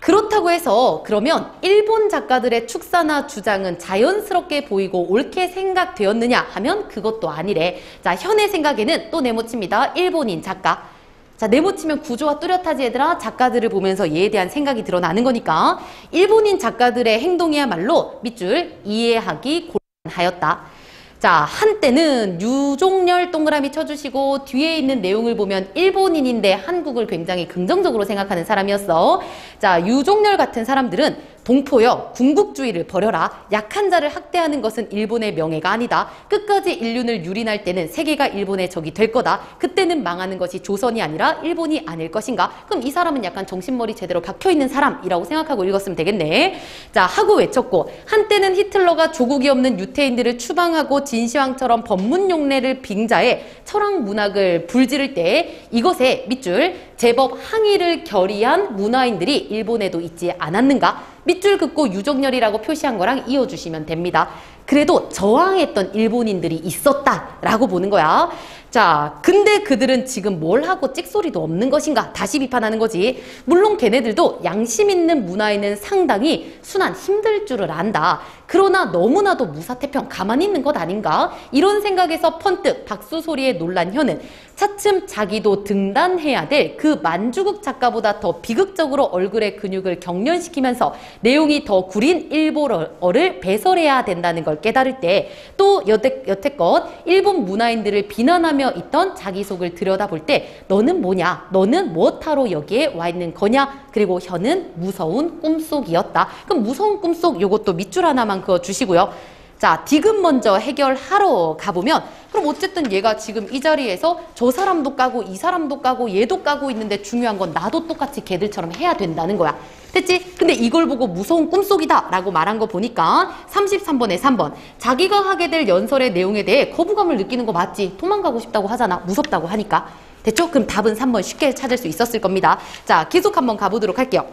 그렇다고 해서 그러면 일본 작가들의 축사나 주장은 자연스럽게 보이고 옳게 생각되었느냐 하면 그것도 아니래. 자, 현의 생각에는 또 네모칩니다. 일본인 작가. 자, 네모치면 구조가 뚜렷하지 얘들아. 작가들을 보면서 얘에 대한 생각이 드러나는 거니까 일본인 작가들의 행동이야말로 밑줄 이해하기 곤란하였다. 자, 한때는 유종렬 동그라미 쳐주시고 뒤에 있는 내용을 보면 일본인인데 한국을 굉장히 긍정적으로 생각하는 사람이었어. 자, 유종렬 같은 사람들은 동포여 궁극주의를 버려라. 약한 자를 학대하는 것은 일본의 명예가 아니다. 끝까지 인륜을 유린할 때는 세계가 일본의 적이 될 거다. 그때는 망하는 것이 조선이 아니라 일본이 아닐 것인가. 그럼 이 사람은 약간 정신머리 제대로 박혀있는 사람이라고 생각하고 읽었으면 되겠네. 자, 하고 외쳤고 한때는 히틀러가 조국이 없는 유태인들을 추방하고 진시황처럼 법문 용례를 빙자해 철학 문학을 불지를 때 이것에 밑줄 제법 항의를 결의한 문화인들이 일본에도 있지 않았는가? 밑줄 긋고 유종렬이라고 표시한 거랑 이어주시면 됩니다. 그래도 저항했던 일본인들이 있었다라고 보는 거야. 자, 근데 그들은 지금 뭘 하고 찍소리도 없는 것인가? 다시 비판하는 거지. 물론 걔네들도 양심 있는 문화에는 상당히 순한 힘들 줄을 안다. 그러나 너무나도 무사태평 가만히 있는 것 아닌가? 이런 생각에서 펀뜩 박수 소리에 놀란 혀는 차츰 자기도 등단해야 될 그 만주국 작가보다 더 비극적으로 얼굴의 근육을 경련시키면서 내용이 더 구린 일본어를 배설해야 된다는 걸 깨달을 때 또 여태껏 일본 문화인들을 비난하며 있던 자기 속을 들여다볼 때 너는 뭐냐? 너는 무엇하러 여기에 와 있는 거냐? 그리고 혀는 무서운 꿈속이었다. 그럼 무서운 꿈속 요것도 밑줄 하나만 그어주시고요. 자, 디귿 먼저 해결하러 가보면 그럼 어쨌든 얘가 지금 이 자리에서 저 사람도 까고 이 사람도 까고 얘도 까고 있는데 중요한 건 나도 똑같이 걔들처럼 해야 된다는 거야. 됐지? 근데 이걸 보고 무서운 꿈속이다 라고 말한 거 보니까 33번에 3번 자기가 하게 될 연설의 내용에 대해 거부감을 느끼는 거 맞지? 도망가고 싶다고 하잖아. 무섭다고 하니까. 됐죠? 그럼 답은 3번 쉽게 찾을 수 있었을 겁니다. 자, 계속 한번 가보도록 할게요.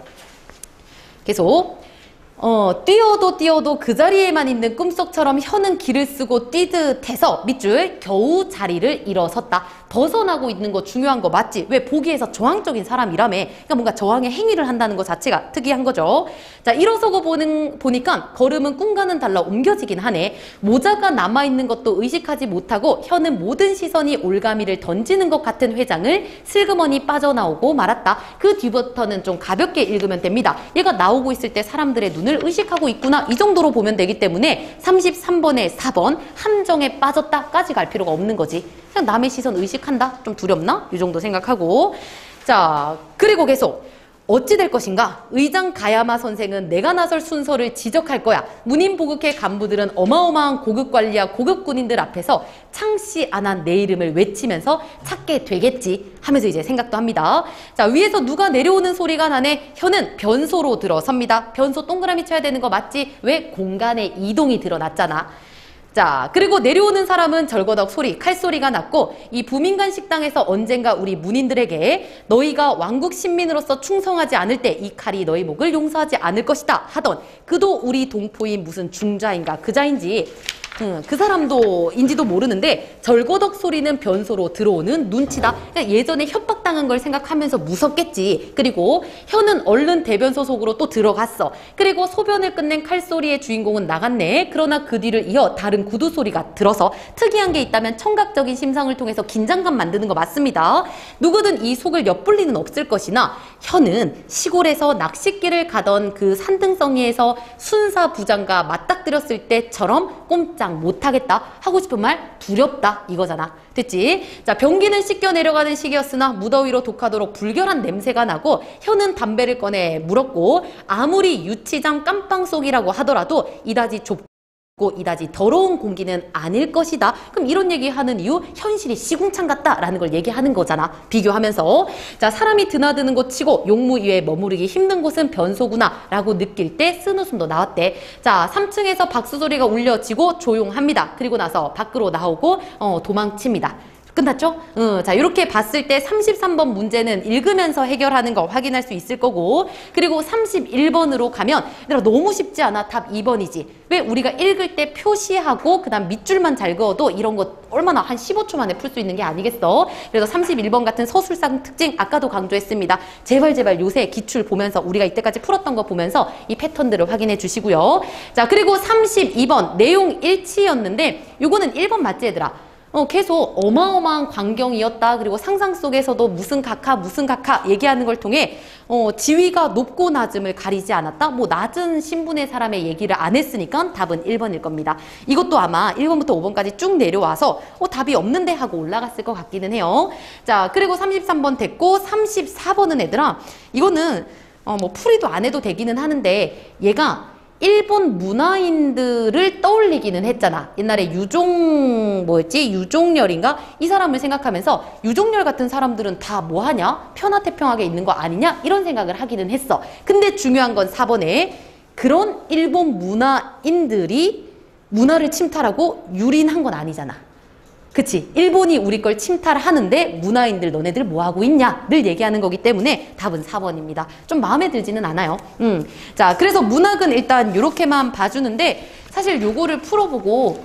계속. 뛰어도 그 자리에만 있는 꿈속처럼 혀는 길을 쓰고 뛰듯해서 밑줄 겨우 자리를 일어섰다. 벗어나고 있는 거 중요한 거 맞지? 왜 보기에서 저항적인 사람이라며. 그러니까 뭔가 저항의 행위를 한다는 것 자체가 특이한 거죠. 자, 일어서고 보니까 걸음은 꿈과는 달라 옮겨지긴 하네. 모자가 남아있는 것도 의식하지 못하고 혀는 모든 시선이 올가미를 던지는 것 같은 회장을 슬그머니 빠져나오고 말았다. 그 뒤부터는 좀 가볍게 읽으면 됩니다. 얘가 나오고 있을 때 사람들의 눈을 의식하고 있구나. 이 정도로 보면 되기 때문에 33번에 4번 함정에 빠졌다까지 갈 필요가 없는 거지. 그냥 남의 시선 의식한다? 좀 두렵나? 이 정도 생각하고. 자, 그리고 계속 어찌 될 것인가? 의장 가야마 선생은 내가 나설 순서를 지적할 거야. 문인보극회 간부들은 어마어마한 고급관리와 고급군인들 앞에서 창씨 안 한 내 이름을 외치면서 찾게 되겠지 하면서 이제 생각도 합니다. 자, 위에서 누가 내려오는 소리가 나네. 혀는 변소로 들어섭니다. 변소 동그라미 쳐야 되는 거 맞지? 왜? 공간의 이동이 드러났잖아. 자, 그리고 내려오는 사람은 절거덕 소리, 칼소리가 났고 이 부민간 식당에서 언젠가 우리 문인들에게 너희가 왕국 신민으로서 충성하지 않을 때 이 칼이 너희 목을 용서하지 않을 것이다 하던 그도 우리 동포인 무슨 중자인가 그자인지 그 사람도인지도 모르는데 절거덕 소리는 변소로 들어오는 눈치다. 그러니까 예전에 협박당한 걸 생각하면서 무섭겠지. 그리고 혀는 얼른 대변소 속으로 또 들어갔어. 그리고 소변을 끝낸 칼소리의 주인공은 나갔네. 그러나 그 뒤를 이어 다른 구두 소리가 들어서 특이한 게 있다면 청각적인 심상을 통해서 긴장감 만드는 거 맞습니다. 누구든 이 속을 엿볼 리는 없을 것이나 혀는 시골에서 낚싯길을 가던 그 산등성이에서 순사 부장과 맞닥뜨렸을 때처럼 꼼짝 못하겠다. 하고 싶은 말 두렵다 이거잖아. 됐지? 자, 변기는 씻겨 내려가는 시기였으나 무더위로 독하도록 불결한 냄새가 나고 혀는 담배를 꺼내 물었고 아무리 유치장 깜빵 속이라고 하더라도 이다지 좁고 이다지 더러운 공기는 아닐 것이다. 그럼 이런 얘기하는 이유 현실이 시궁창 같다라는 걸 얘기하는 거잖아. 비교하면서 자, 사람이 드나드는 곳 치고 용무 위에 머무르기 힘든 곳은 변소구나 라고 느낄 때 쓴웃음도 나왔대. 자, 3층에서 박수 소리가 울려지고 조용합니다. 그리고 나서 밖으로 나오고 도망칩니다. 끝났죠? 자, 이렇게 봤을 때 33번 문제는 읽으면서 해결하는 거 확인할 수 있을 거고, 그리고 31번으로 가면 얘들아 너무 쉽지 않아? 답 2번이지. 왜? 우리가 읽을 때 표시하고 그 다음 밑줄만 잘 그어도 이런 거 얼마나 한 15초 만에 풀 수 있는 게 아니겠어? 그래서 31번 같은 서술상 특징 아까도 강조했습니다. 제발 요새 기출 보면서 우리가 이때까지 풀었던 거 보면서 이 패턴들을 확인해 주시고요. 자, 그리고 32번 내용 일치였는데 요거는 1번 맞지 얘들아? 계속 어마어마한 광경이었다. 그리고 상상 속에서도 무슨 각하 얘기하는 걸 통해 지위가 높고 낮음을 가리지 않았다. 뭐 낮은 신분의 사람의 얘기를 안 했으니까 답은 1번일 겁니다. 이것도 아마 1번부터 5번까지 쭉 내려와서 답이 없는데 하고 올라갔을 것 같기는 해요. 자, 그리고 33번 됐고 34번은 얘들아 이거는 뭐 풀이도 안 해도 되기는 하는데 얘가 일본 문화인들을 떠올리기는 했잖아. 옛날에 유종열인가? 이 사람을 생각하면서 유종열 같은 사람들은 다 뭐하냐? 편하태평하게 있는 거 아니냐? 이런 생각을 하기는 했어. 근데 중요한 건 4번에 그런 일본 문화인들이 문화를 침탈하고 유린한 건 아니잖아. 그치? 일본이 우리 걸 침탈하는데 문화인들 너네들 뭐하고 있냐? 늘 얘기하는 거기 때문에 답은 4번입니다. 좀 마음에 들지는 않아요. 자, 그래서 문학은 일단 이렇게만 봐주는데 사실 요거를 풀어보고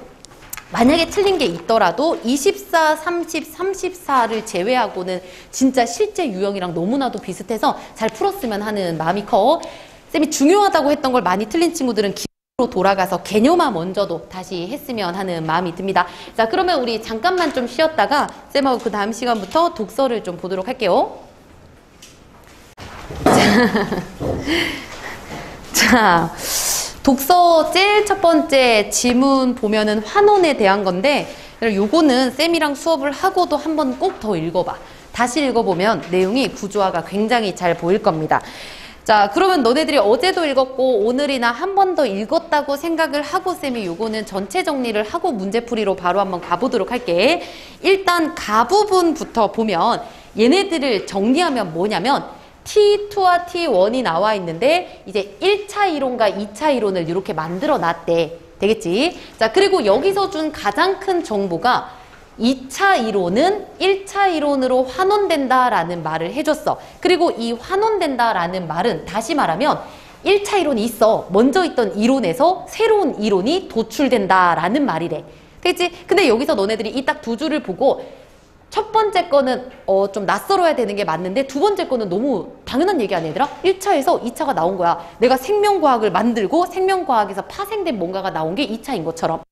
만약에 틀린 게 있더라도 24, 30, 34를 제외하고는 진짜 실제 유형이랑 너무나도 비슷해서 잘 풀었으면 하는 마음이 커. 쌤이 중요하다고 했던 걸 많이 틀린 친구들은 돌아가서 개념화 먼저도 다시 했으면 하는 마음이 듭니다. 자, 그러면 우리 잠깐만 좀 쉬었다가 쌤하고 그 다음 시간부터 독서를 좀 보도록 할게요. 자, 독서 제일 첫 번째 지문 보면은 환원에 대한 건데 요거는 쌤이랑 수업을 하고도 한 번 꼭 더 읽어봐. 다시 읽어보면 내용이 구조화가 굉장히 잘 보일 겁니다. 자, 그러면 너네들이 어제도 읽었고 오늘이나 한 번 더 읽었다고 생각을 하고 쌤이 요거는 전체 정리를 하고 문제풀이로 바로 한번 가보도록 할게. 일단 가 부분부터 보면 얘네들을 정리하면 뭐냐면 T2와 T1이 나와 있는데 이제 1차 이론과 2차 이론을 이렇게 만들어 놨대. 되겠지? 자, 그리고 여기서 준 가장 큰 정보가 2차 이론은 1차 이론으로 환원된다라는 말을 해줬어. 그리고 이 환원된다라는 말은 다시 말하면 1차 이론이 있어. 먼저 있던 이론에서 새로운 이론이 도출된다라는 말이래. 그치? 근데 여기서 너네들이 이 딱 두 줄을 보고 첫 번째 거는 좀 낯설어야 되는 게 맞는데 두 번째 거는 너무 당연한 얘기 아니야 얘들아? 1차에서 2차가 나온 거야. 내가 생명과학을 만들고 생명과학에서 파생된 뭔가가 나온 게 2차인 것처럼.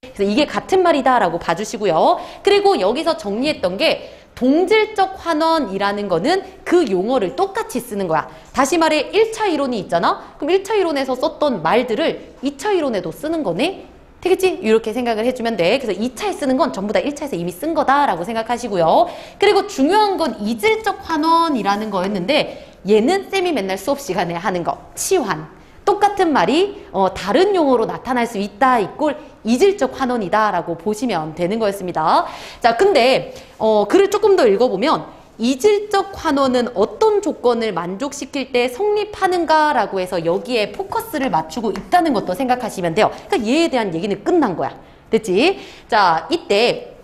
그래서 이게 같은 말이다 라고 봐주시고요. 그리고 여기서 정리했던 게 동질적 환원이라는 거는 그 용어를 똑같이 쓰는 거야. 다시 말해 1차 이론이 있잖아? 그럼 1차 이론에서 썼던 말들을 2차 이론에도 쓰는 거네? 되겠지? 이렇게 생각을 해주면 돼. 그래서 2차에 쓰는 건 전부 다 1차에서 이미 쓴 거다라고 생각하시고요. 그리고 중요한 건 이질적 환원이라는 거였는데 얘는 쌤이 맨날 수업 시간에 하는 거 치환. 똑같은 말이 다른 용어로 나타날 수 있다 이꼴 이질적 환원이다 라고 보시면 되는 거였습니다. 자, 근데 글을 조금 더 읽어보면 이질적 환원은 어떤 조건을 만족시킬 때 성립하는가 라고 해서 여기에 포커스를 맞추고 있다는 것도 생각하시면 돼요. 그러니까 얘에 대한 얘기는 끝난 거야. 됐지? 자, 이때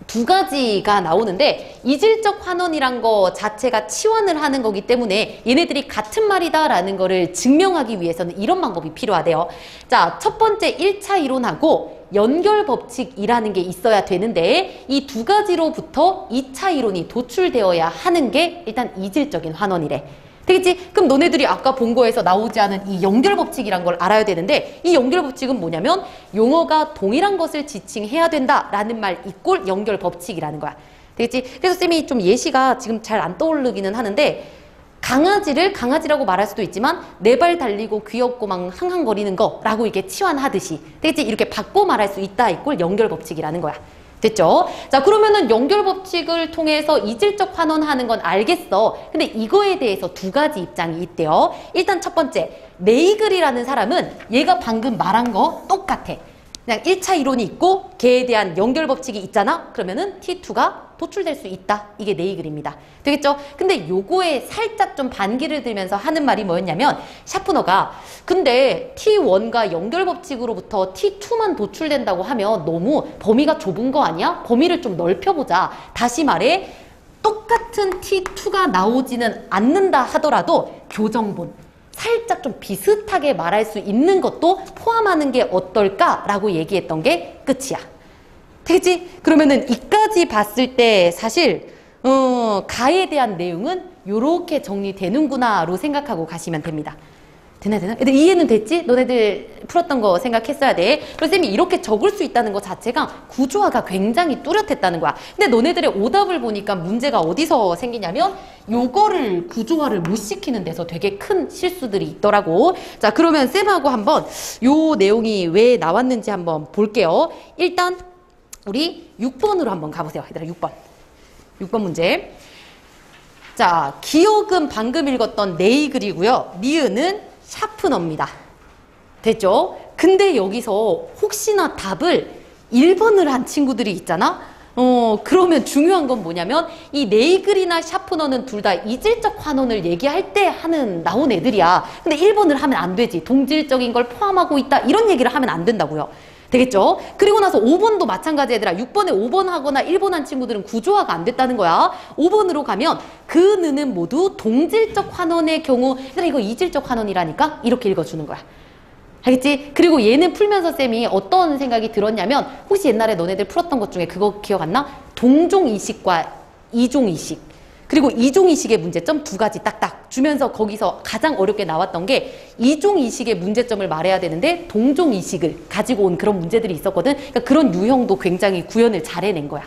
두 가지가 나오는데 이질적 환원이란 거 자체가 치환을 하는 거기 때문에 얘네들이 같은 말이다라는 거를 증명하기 위해서는 이런 방법이 필요하대요. 자, 첫 번째 1차 이론하고 연결 법칙이라는 게 있어야 되는데 이 두 가지로부터 2차 이론이 도출되어야 하는 게 일단 이질적인 환원이래. 되겠지? 그럼 너네들이 아까 본 거에서 나오지 않은 이 연결 법칙이란 걸 알아야 되는데 이 연결 법칙은 뭐냐면 용어가 동일한 것을 지칭해야 된다라는 말 이꼴 연결 법칙이라는 거야. 되겠지? 그래서 쌤이 좀 예시가 지금 잘 안 떠오르기는 하는데 강아지를 강아지라고 말할 수도 있지만 네 발 달리고 귀엽고 막 항항거리는 거라고 이렇게 치환하듯이 되겠지? 이렇게 바꿔 말할 수 있다 이꼴 연결 법칙이라는 거야. 됐죠? 자, 그러면은 연결 법칙을 통해서 이질적 환원하는 건 알겠어. 근데 이거에 대해서 두 가지 입장이 있대요. 일단 첫 번째, 네이글이라는 사람은 얘가 방금 말한 거 똑같아. 그냥 1차 이론이 있고 걔에 대한 연결 법칙이 있잖아? 그러면은 T2가 도출될 수 있다. 이게 네이글입니다. 되겠죠? 근데 요거에 살짝 좀 반기를 들면서 하는 말이 뭐였냐면 샤프너가 근데 T1과 연결 법칙으로부터 T2만 도출된다고 하면 너무 범위가 좁은 거 아니야? 범위를 좀 넓혀보자. 다시 말해 똑같은 T2가 나오지는 않는다 하더라도 교정본 살짝 좀 비슷하게 말할 수 있는 것도 포함하는 게 어떨까라고 얘기했던 게 끝이야. 되겠지? 그러면은 이까지 봤을 때 사실 가에 대한 내용은 요렇게 정리되는구나로 생각하고 가시면 됩니다. 되나? 애들 이해는 됐지? 너네들 풀었던 거 생각했어야 돼. 그래서 쌤이 이렇게 적을 수 있다는 것 자체가 구조화가 굉장히 뚜렷했다는 거야. 근데 너네들의 오답을 보니까 문제가 어디서 생기냐면 요거를 구조화를 못 시키는 데서 되게 큰 실수들이 있더라고. 자, 그러면 쌤하고 한번 요 내용이 왜 나왔는지 한번 볼게요. 일단 우리 6번으로 한번 가보세요. 얘들아 6번 문제. 자, 기억은 방금 읽었던 네이글이고요. 니은은 샤프너입니다. 됐죠? 근데 여기서 혹시나 답을 1번을 한 친구들이 있잖아? 그러면 중요한 건 뭐냐면 이 네이글이나 샤프너는 둘 다 이질적 환원을 얘기할 때 나온 애들이야. 근데 1번을 하면 안 되지. 동질적인 걸 포함하고 있다. 이런 얘기를 하면 안 된다고요. 되겠죠? 그리고 나서 5번도 마찬가지 얘들아. 6번에 5번 하거나 1번 한 친구들은 구조화가 안 됐다는 거야. 5번으로 가면 그 느는 모두 동질적 환원의 경우 얘들아 이거 이질적 환원이라니까? 이렇게 읽어주는 거야. 알겠지? 그리고 얘는 풀면서 쌤이 어떤 생각이 들었냐면 혹시 옛날에 너네들 풀었던 것 중에 그거 기억 안 나? 동종이식과 이종이식. 그리고 이종이식의 문제점 두 가지 딱딱 주면서 거기서 가장 어렵게 나왔던 게 이종이식의 문제점을 말해야 되는데 동종이식을 가지고 온 그런 문제들이 있었거든. 그러니까 그런 유형도 굉장히 구현을 잘 해낸 거야.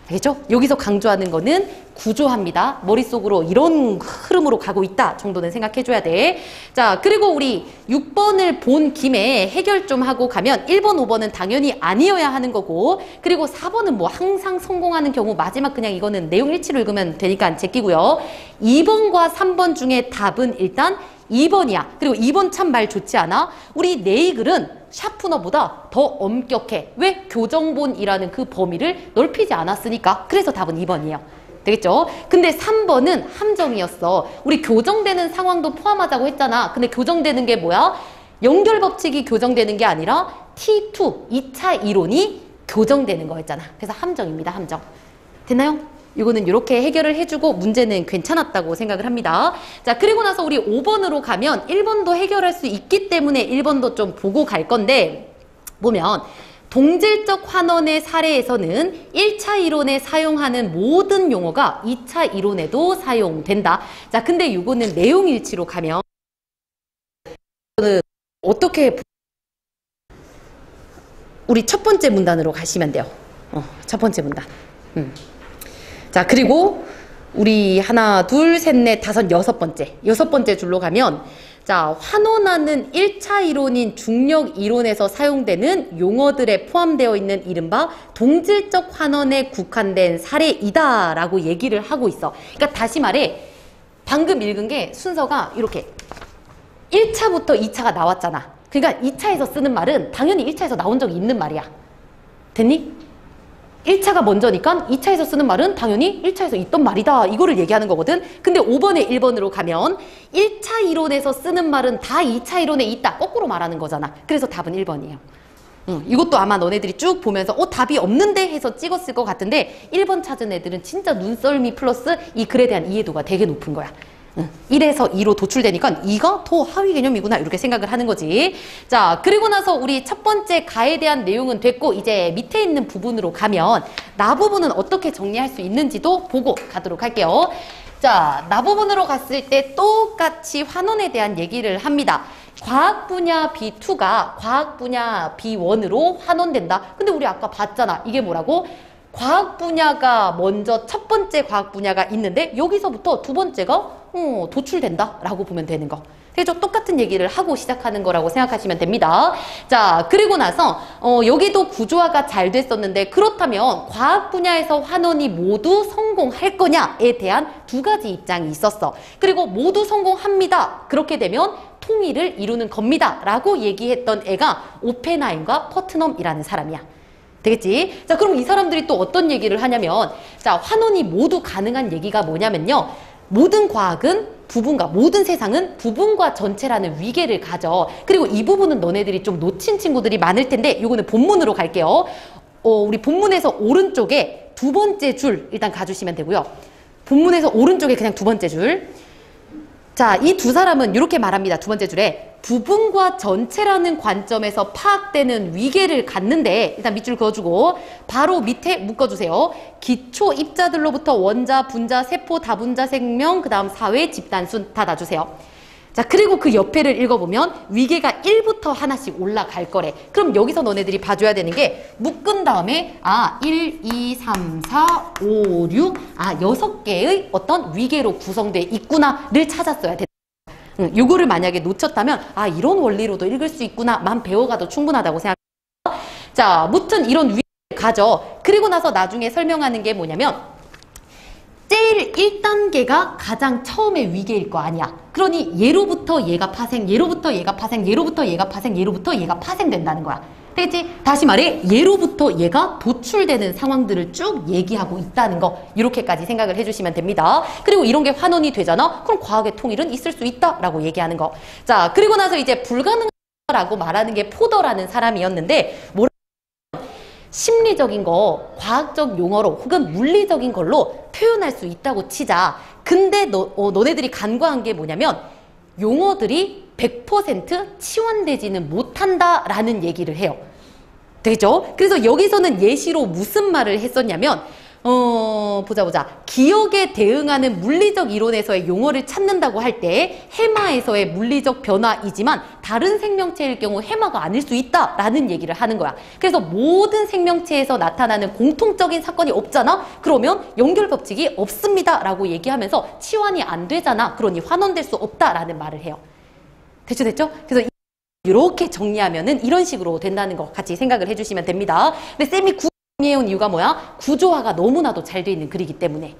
알겠죠? 여기서 강조하는 거는 구조화입니다. 머릿속으로 이런 흐름으로 가고 있다 정도는 생각해줘야 돼. 자, 그리고 우리 6번을 본 김에 해결 좀 하고 가면 1번, 5번은 당연히 아니어야 하는 거고 그리고 4번은 뭐 항상 성공하는 경우 마지막 그냥 이거는 내용 일치로 읽으면 되니까 안 제끼고요. 2번과 3번 중에 답은 일단 2번이야. 그리고 2번 참 말 좋지 않아? 우리 네이글은 샤프너보다 더 엄격해. 왜? 교정본이라는 그 범위를 넓히지 않았으니까. 그래서 답은 2번이에요. 되겠죠? 근데 3번은 함정이었어. 우리 교정되는 상황도 포함하자고 했잖아. 근데 교정되는 게 뭐야? 연결 법칙이 교정되는 게 아니라 T2, 2차 이론이 교정되는 거였잖아. 그래서 함정입니다. 함정. 됐나요? 이거는 이렇게 해결을 해주고 문제는 괜찮았다고 생각을 합니다. 자, 그리고 나서 우리 5번으로 가면 1번도 해결할 수 있기 때문에 1번도 좀 보고 갈 건데 보면 동질적 환원의 사례에서는 1차 이론에 사용하는 모든 용어가 2차 이론에도 사용된다. 자, 근데 이거는 내용 일치로 가면 어떻게 우리 첫 번째 문단으로 가시면 돼요. 첫 번째 문단. 자, 그리고 우리 하나, 둘, 셋, 넷, 다섯, 여섯 번째 줄로 가면 자, 환원하는 1차 이론인 중력 이론에서 사용되는 용어들에 포함되어 있는 이른바 동질적 환원에 국한된 사례이다 라고 얘기를 하고 있어. 그러니까 다시 말해 방금 읽은 게 순서가 이렇게 1차부터 2차가 나왔잖아. 그러니까 2차에서 쓰는 말은 당연히 1차에서 나온 적이 있는 말이야. 됐니? 1차가 먼저니까 2차에서 쓰는 말은 당연히 1차에서 있던 말이다. 이거를 얘기하는 거거든. 근데 5번에 1번으로 가면 1차 이론에서 쓰는 말은 다 2차 이론에 있다. 거꾸로 말하는 거잖아. 그래서 답은 1번이에요. 이것도 아마 너네들이 쭉 보면서 답이 없는데 해서 찍었을 것 같은데 1번 찾은 애들은 진짜 눈썰미 플러스 이 글에 대한 이해도가 되게 높은 거야. 1에서 2로 도출되니까 2가 더 하위 개념이구나 이렇게 생각을 하는 거지. 자, 그리고 나서 우리 첫 번째 가에 대한 내용은 됐고 이제 밑에 있는 부분으로 가면 나 부분은 어떻게 정리할 수 있는지도 보고 가도록 할게요. 자, 나 부분으로 갔을 때 똑같이 환원에 대한 얘기를 합니다. 과학 분야 B2가 과학 분야 B1으로 환원된다. 근데 우리 아까 봤잖아. 이게 뭐라고? 과학 분야가 먼저 첫 번째 과학 분야가 있는데 여기서부터 두 번째가 도출된다 라고 보면 되는 거. 그래서 똑같은 얘기를 하고 시작하는 거라고 생각하시면 됩니다. 자, 그리고 나서 여기도 구조화가 잘 됐었는데 그렇다면 과학 분야에서 환원이 모두 성공할 거냐에 대한 두 가지 입장이 있었어. 그리고 모두 성공합니다. 그렇게 되면 통일을 이루는 겁니다 라고 얘기했던 애가 오펜하임과 퍼트넘이라는 사람이야. 되겠지? 자, 그럼 이 사람들이 또 어떤 얘기를 하냐면, 자, 환원이 모두 가능한 얘기가 뭐냐면요. 모든 과학은 부분과, 모든 세상은 부분과 전체라는 위계를 가져. 그리고 이 부분은 너네들이 좀 놓친 친구들이 많을 텐데, 이거는 본문으로 갈게요. 우리 본문에서 오른쪽에 두 번째 줄 일단 가주시면 되고요. 본문에서 오른쪽에 그냥 두 번째 줄. 자, 이 두 사람은 이렇게 말합니다. 두 번째 줄에. 부분과 전체라는 관점에서 파악되는 위계를 갖는데 일단 밑줄 그어주고 바로 밑에 묶어주세요. 기초 입자들로부터 원자, 분자, 세포, 다분자, 생명, 그 다음 사회, 집단순 다 놔주세요. 자, 그리고 그 옆에를 읽어보면 위계가 1부터 하나씩 올라갈 거래. 그럼 여기서 너네들이 봐줘야 되는 게 묶은 다음에 1, 2, 3, 4, 5, 6 6개의 어떤 위계로 구성되어 있구나를 찾았어야 돼. 요거를 만약에 놓쳤다면 이런 원리로도 읽을 수 있구나만 배워가도 충분하다고 생각해요. 자, 무튼 이런 위계를 가져. 그리고 나서 나중에 설명하는 게 뭐냐면 제일 1단계가 가장 처음의 위계일 거 아니야. 그러니 얘로부터 얘가 파생, 얘로부터 얘가 파생, 얘로부터 얘가 파생, 얘로부터 얘가 파생된다는 거야. 되겠지? 다시 말해 얘로부터 얘가 도출되는 상황들을 쭉 얘기하고 있다는 거, 이렇게까지 생각을 해주시면 됩니다. 그리고 이런 게 환원이 되잖아? 그럼 과학의 통일은 있을 수 있다라고 얘기하는 거. 자, 그리고 나서 이제 불가능하다라고 말하는 게 포더라는 사람이었는데 심리적인 거 과학적 용어로 혹은 물리적인 걸로 표현할 수 있다고 치자. 근데 너네들이 간과한 게 뭐냐면 용어들이 100% 치환되지는 못한다라는 얘기를 해요. 되죠? 그래서 여기서는 예시로 무슨 말을 했었냐면 보자. 기억에 대응하는 물리적 이론에서의 용어를 찾는다고 할 때 해마에서의 물리적 변화이지만 다른 생명체일 경우 해마가 아닐 수 있다라는 얘기를 하는 거야. 그래서 모든 생명체에서 나타나는 공통적인 사건이 없잖아? 그러면 연결 법칙이 없습니다라고 얘기하면서 치환이 안 되잖아. 그러니 환원될 수 없다라는 말을 해요. 됐죠? 그래서 이렇게 정리하면은 이런 식으로 된다는 거 같이 생각을 해주시면 됩니다. 근데 쌤이 정리해온 이유가 뭐야? 구조화가 너무나도 잘 돼 있는 글이기 때문에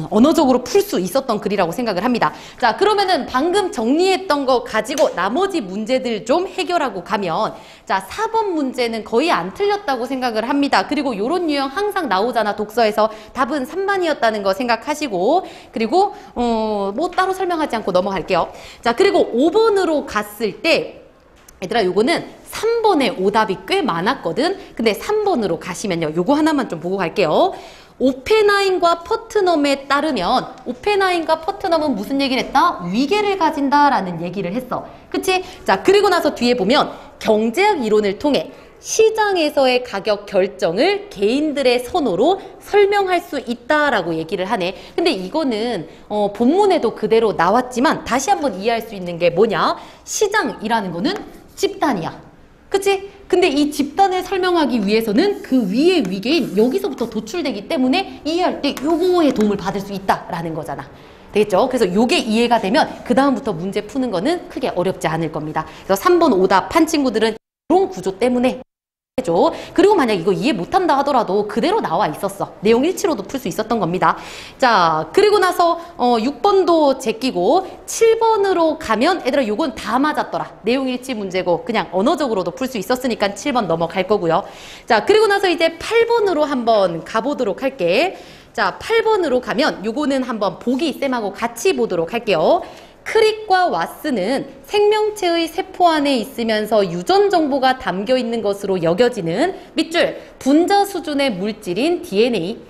언어적으로 풀 수 있었던 글이라고 생각을 합니다. 자, 그러면은 방금 정리했던 거 가지고 나머지 문제들 좀 해결하고 가면, 자, 4번 문제는 거의 안 틀렸다고 생각을 합니다. 그리고 요런 유형 항상 나오잖아, 독서에서. 답은 3번이었다는 거 생각하시고, 그리고 뭐 따로 설명하지 않고 넘어갈게요. 자, 그리고 5번으로 갔을 때 얘들아, 요거는 3번에 오답이 꽤 많았거든. 근데 3번으로 가시면요, 요거 하나만 좀 보고 갈게요. 오펜하임과 퍼트넘에 따르면, 오펜하임과 퍼트넘은 무슨 얘기를 했다? 위계를 가진다라는 얘기를 했어. 그치? 자, 그리고 나서 뒤에 보면 경제학 이론을 통해 시장에서의 가격 결정을 개인들의 선호로 설명할 수 있다라고 얘기를 하네. 근데 이거는 본문에도 그대로 나왔지만 다시 한번 이해할 수 있는 게 뭐냐? 시장이라는 거는 집단이야. 그치? 근데 이 집단을 설명하기 위해서는 그 위의 위계인 여기서부터 도출되기 때문에 이해할 때 요거의 도움을 받을 수 있다라는 거잖아. 되겠죠? 그래서 요게 이해가 되면 그 다음부터 문제 푸는 거는 크게 어렵지 않을 겁니다. 그래서 3번 오답 한 친구들은 이런 구조 때문에 해줘. 그리고 만약 이거 이해 못한다 하더라도 그대로 나와 있었어. 내용 일치로도 풀 수 있었던 겁니다. 자, 그리고 나서 6번도 제끼고 7번으로 가면 얘들아 요건 다 맞았더라. 내용 일치 문제고 그냥 언어적으로도 풀 수 있었으니까 7번 넘어갈 거고요. 자, 그리고 나서 이제 8번으로 한번 가보도록 할게. 자, 8번으로 가면 요거는 한번 보기 쌤하고 같이 보도록 할게요. 크릭과 와스는 생명체의 세포 안에 있으면서 유전 정보가 담겨 있는 것으로 여겨지는 밑줄 분자 수준의 물질인 DNA.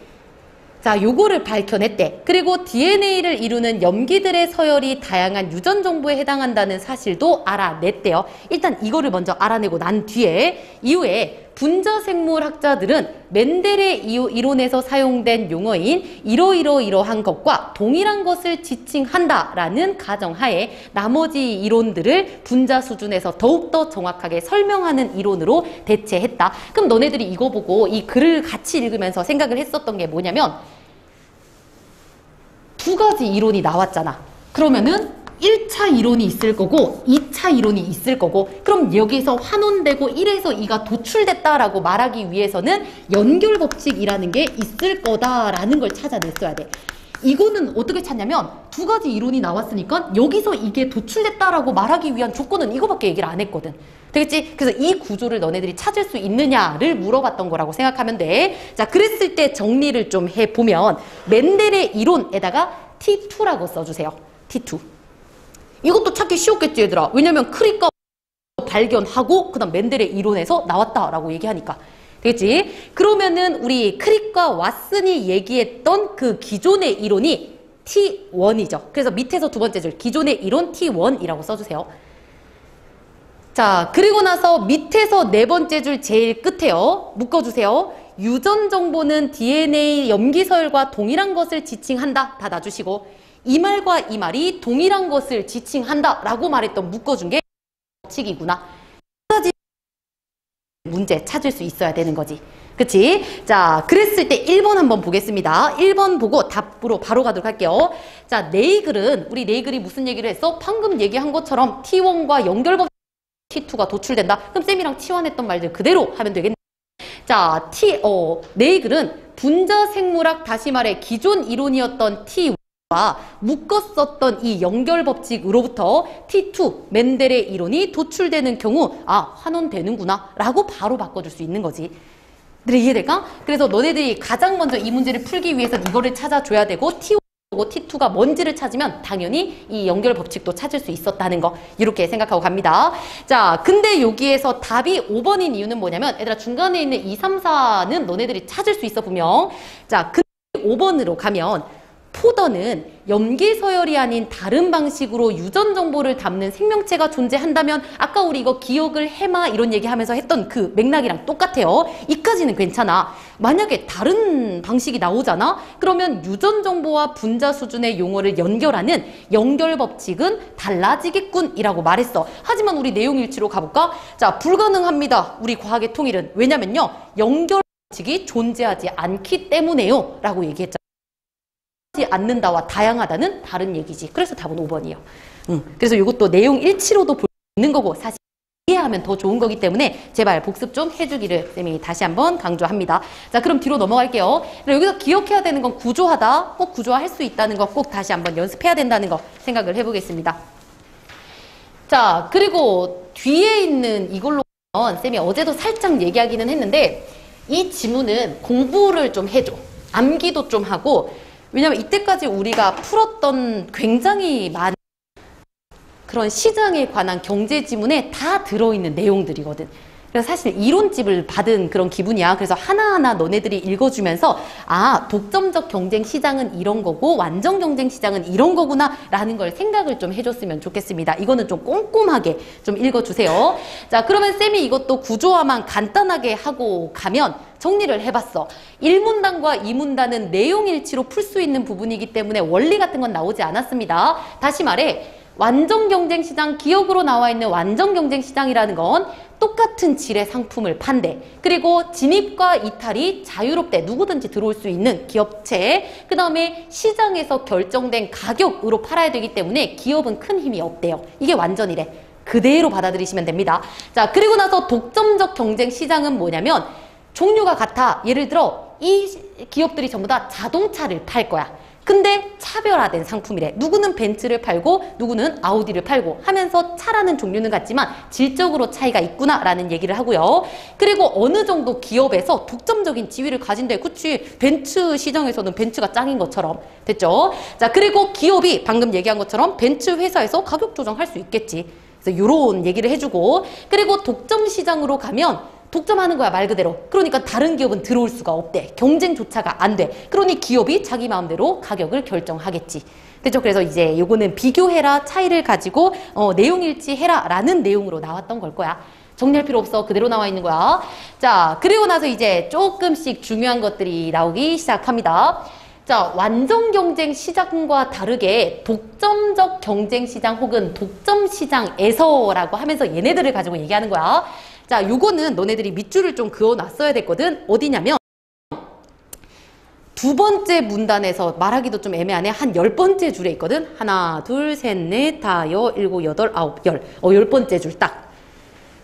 자, 요거를 밝혀냈대. 그리고 DNA를 이루는 염기들의 서열이 다양한 유전 정보에 해당한다는 사실도 알아냈대요. 일단 이거를 먼저 알아내고 난 뒤에 이후에 분자생물학자들은 멘델의 이론에서 사용된 용어인 이러이러이러한 것과 동일한 것을 지칭한다라는 가정하에 나머지 이론들을 분자 수준에서 더욱더 정확하게 설명하는 이론으로 대체했다. 그럼 너네들이 이거 보고 이 글을 같이 읽으면서 생각을 했었던 게 뭐냐면 두 가지 이론이 나왔잖아. 그러면은 1차 이론이 있을 거고 2차 이론이 있을 거고 그럼 여기서 환원되고 1에서 2가 도출됐다라고 말하기 위해서는 연결법칙이라는 게 있을 거다라는 걸 찾아냈어야 돼. 이거는 어떻게 찾냐면 두 가지 이론이 나왔으니까 여기서 이게 도출됐다라고 말하기 위한 조건은 이거밖에 얘기를 안 했거든. 되겠지? 그래서 이 구조를 너네들이 찾을 수 있느냐를 물어봤던 거라고 생각하면 돼. 자, 그랬을 때 정리를 좀 해보면 멘델의 이론에다가 T2라고 써주세요. T2. 이것도 찾기 쉬웠겠지 얘들아. 왜냐면 크리과 발견하고 그다음 멘델의 이론에서 나왔다라고 얘기하니까. 되겠지? 그러면은 우리 크릭과 왓슨이 얘기했던 그 기존의 이론이 T1이죠. 그래서 밑에서 두 번째 줄 기존의 이론 T1이라고 써주세요. 자, 그리고 나서 밑에서 네 번째 줄 제일 끝에요. 묶어주세요. 유전 정보는 DNA 염기서열과 동일한 것을 지칭한다. 다 놔주시고 이 말과 이 말이 동일한 것을 지칭한다 라고 말했던 묶어준 게 법칙이구나. 문제 찾을 수 있어야 되는 거지. 그치? 자, 그랬을 때 1번 한번 보겠습니다. 1번 보고 답으로 바로 가도록 할게요. 자, 네이글은 우리 네이글이 무슨 얘기를 했어? 방금 얘기한 것처럼 T1과 연결법 T2가 도출된다. 그럼 쌤이랑 T1 했던 말들 그대로 하면 되겠네. 자, 네이글은 분자생물학 다시 말해 기존 이론이었던 T1 묶었었던 이 연결법칙으로부터 T2, 멘델의 이론이 도출되는 경우 환원되는구나 라고 바로 바꿔줄 수 있는 거지. 이해될까? 그래서 너네들이 가장 먼저 이 문제를 풀기 위해서 이거를 찾아줘야 되고 T1하고 T2가 뭔지를 찾으면 당연히 이 연결법칙도 찾을 수 있었다는 거 이렇게 생각하고 갑니다. 자, 근데 여기에서 답이 5번인 이유는 뭐냐면 얘들아 중간에 있는 2, 3, 4는 너네들이 찾을 수 있어 분명. 자, 근데 5번으로 가면 포더는 염기서열이 아닌 다른 방식으로 유전 정보를 담는 생명체가 존재한다면 아까 우리 이거 기억을 해마 이런 얘기하면서 했던 그 맥락이랑 똑같아요. 이까지는 괜찮아. 만약에 다른 방식이 나오잖아? 그러면 유전 정보와 분자 수준의 용어를 연결하는 연결법칙은 달라지겠군이라고 말했어. 하지만 우리 내용일치로 가볼까? 자, 불가능합니다. 우리 과학의 통일은. 왜냐면요. 연결법칙이 존재하지 않기 때문에요. 라고 얘기했잖아. 않는다와 다양하다는 다른 얘기지. 그래서 답은 5번이에요. 그래서 이것도 내용 일치로도 볼 수 있는 거고 사실 이해하면 더 좋은 거기 때문에 제발 복습 좀 해주기를 쌤이 다시 한번 강조합니다. 자, 그럼 뒤로 넘어갈게요. 여기서 기억해야 되는 건 구조하다, 꼭 구조화할 수 있다는 거 꼭 다시 한번 연습해야 된다는 거 생각을 해보겠습니다. 자, 그리고 뒤에 있는 이걸로 쌤이 어제도 살짝 얘기하기는 했는데 이 지문은 공부를 좀 해줘. 암기도 좀 하고 왜냐면 이때까지 우리가 풀었던 굉장히 많은 그런 시장에 관한 경제 지문에 다 들어있는 내용들이거든. 그래서 사실 이론집을 받은 그런 기분이야. 그래서 하나하나 너네들이 읽어주면서 독점적 경쟁 시장은 이런 거고 완전 경쟁 시장은 이런 거구나 라는 걸 생각을 좀 해줬으면 좋겠습니다. 이거는 좀 꼼꼼하게 좀 읽어주세요. 자, 그러면 쌤이 이것도 구조화만 간단하게 하고 가면 정리를 해봤어. 1문단과 2문단은 내용일치로 풀 수 있는 부분이기 때문에 원리 같은 건 나오지 않았습니다. 다시 말해 완전 경쟁 시장, 기억으로 나와 있는 완전 경쟁 시장이라는 건 똑같은 질의 상품을 판대. 그리고 진입과 이탈이 자유롭게 누구든지 들어올 수 있는 기업체. 그 다음에 시장에서 결정된 가격으로 팔아야 되기 때문에 기업은 큰 힘이 없대요. 이게 완전이래. 그대로 받아들이시면 됩니다. 자, 그리고 나서 독점적 경쟁 시장은 뭐냐면 종류가 같아. 예를 들어 이 기업들이 전부 다 자동차를 팔 거야. 근데 차별화된 상품이래. 누구는 벤츠를 팔고 누구는 아우디를 팔고 하면서 차라는 종류는 같지만 질적으로 차이가 있구나라는 얘기를 하고요. 그리고 어느 정도 기업에서 독점적인 지위를 가진대. 그치? 벤츠 시장에서는 벤츠가 짱인 것처럼. 됐죠? 자, 그리고 기업이 방금 얘기한 것처럼 벤츠 회사에서 가격 조정할 수 있겠지. 그래서 이런 얘기를 해주고 그리고 독점 시장으로 가면 독점하는 거야, 말 그대로. 그러니까 다른 기업은 들어올 수가 없대. 경쟁조차가 안 돼. 그러니 기업이 자기 마음대로 가격을 결정하겠지. 됐죠? 그래서 이제 요거는 비교해라, 차이를 가지고 내용일치해라 라는 내용으로 나왔던 걸 거야. 정리할 필요 없어. 그대로 나와 있는 거야. 자, 그리고 나서 이제 조금씩 중요한 것들이 나오기 시작합니다. 자, 완전 경쟁 시장과 다르게 독점적 경쟁 시장 혹은 독점 시장에서라고 하면서 얘네들을 가지고 얘기하는 거야. 자, 요거는 너네들이 밑줄을 좀 그어놨어야 됐거든. 어디냐면 두 번째 문단에서 말하기도 좀 애매하네. 한 10번째 줄에 있거든. 하나, 둘, 셋, 넷, 다, 일곱, 여덟, 아홉, 열. 10번째 줄 딱.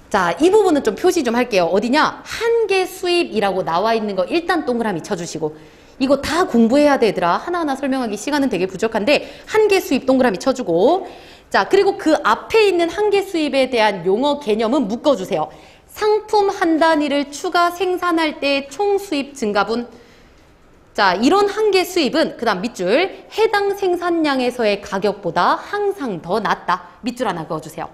자, 이 부분은 좀 표시 좀 할게요. 어디냐? 한계 수입이라고 나와 있는 거 일단 동그라미 쳐주시고. 이거 다 공부해야 되더라. 하나하나 설명하기 시간은 되게 부족한데 한계 수입 동그라미 쳐주고. 자, 그리고 그 앞에 있는 한계 수입에 대한 용어 개념은 묶어주세요. 상품 한 단위를 추가 생산할 때 총 수입 증가분. 자, 이런 한계 수입은 그 다음 밑줄 해당 생산량에서의 가격보다 항상 더 낮다. 밑줄 하나 그어주세요.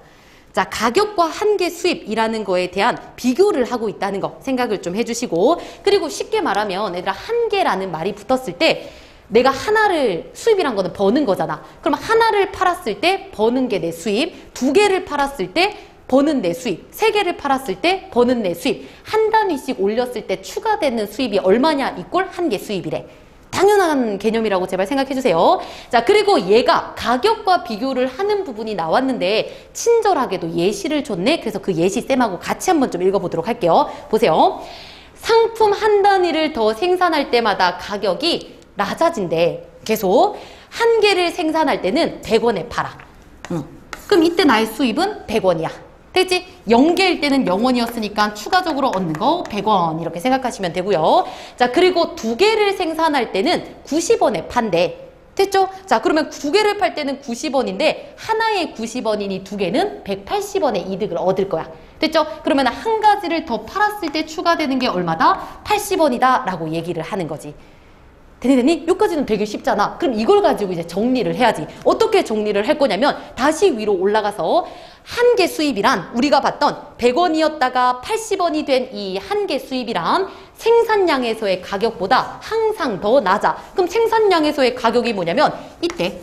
자, 가격과 한계 수입이라는 거에 대한 비교를 하고 있다는 거 생각을 좀 해주시고, 그리고 쉽게 말하면 얘들아 한계라는 말이 붙었을 때 내가 하나를 수입이란 거는 버는 거잖아. 그럼 하나를 팔았을 때 버는 게 내 수입, 두 개를 팔았을 때 버는 내 수입, 세 개를 팔았을 때 버는 내 수입, 한 단위씩 올렸을 때 추가되는 수입이 얼마냐 이꼴 한계 수입이래. 당연한 개념이라고 제발 생각해 주세요. 자, 그리고 얘가 가격과 비교를 하는 부분이 나왔는데 친절하게도 예시를 줬네. 그래서 그 예시 쌤하고 같이 한번 좀 읽어보도록 할게요. 보세요. 상품 한 단위를 더 생산할 때마다 가격이 낮아진대. 계속 한 개를 생산할 때는 100원에 팔아. 그럼 이때 나의 수입은 100원이야. 됐지? 0개일 때는 0원이었으니까 추가적으로 얻는 거 100원 이렇게 생각하시면 되고요. 자, 그리고 두 개를 생산할 때는 90원에 판대. 됐죠? 자, 그러면 두 개를 팔 때는 90원인데 하나에 90원이니 두 개는 180원의 이득을 얻을 거야. 됐죠? 그러면 한 가지를 더 팔았을 때 추가되는 게 얼마다? 80원이다 라고 얘기를 하는 거지. 되니? 여기까지는 되게 쉽잖아. 그럼 이걸 가지고 이제 정리를 해야지. 어떻게 정리를 할 거냐면 다시 위로 올라가서 한계 수입이란 우리가 봤던 100원이었다가 80원이 된 이 한계 수입이란 생산량에서의 가격보다 항상 더 낮아. 그럼 생산량에서의 가격이 뭐냐면 이때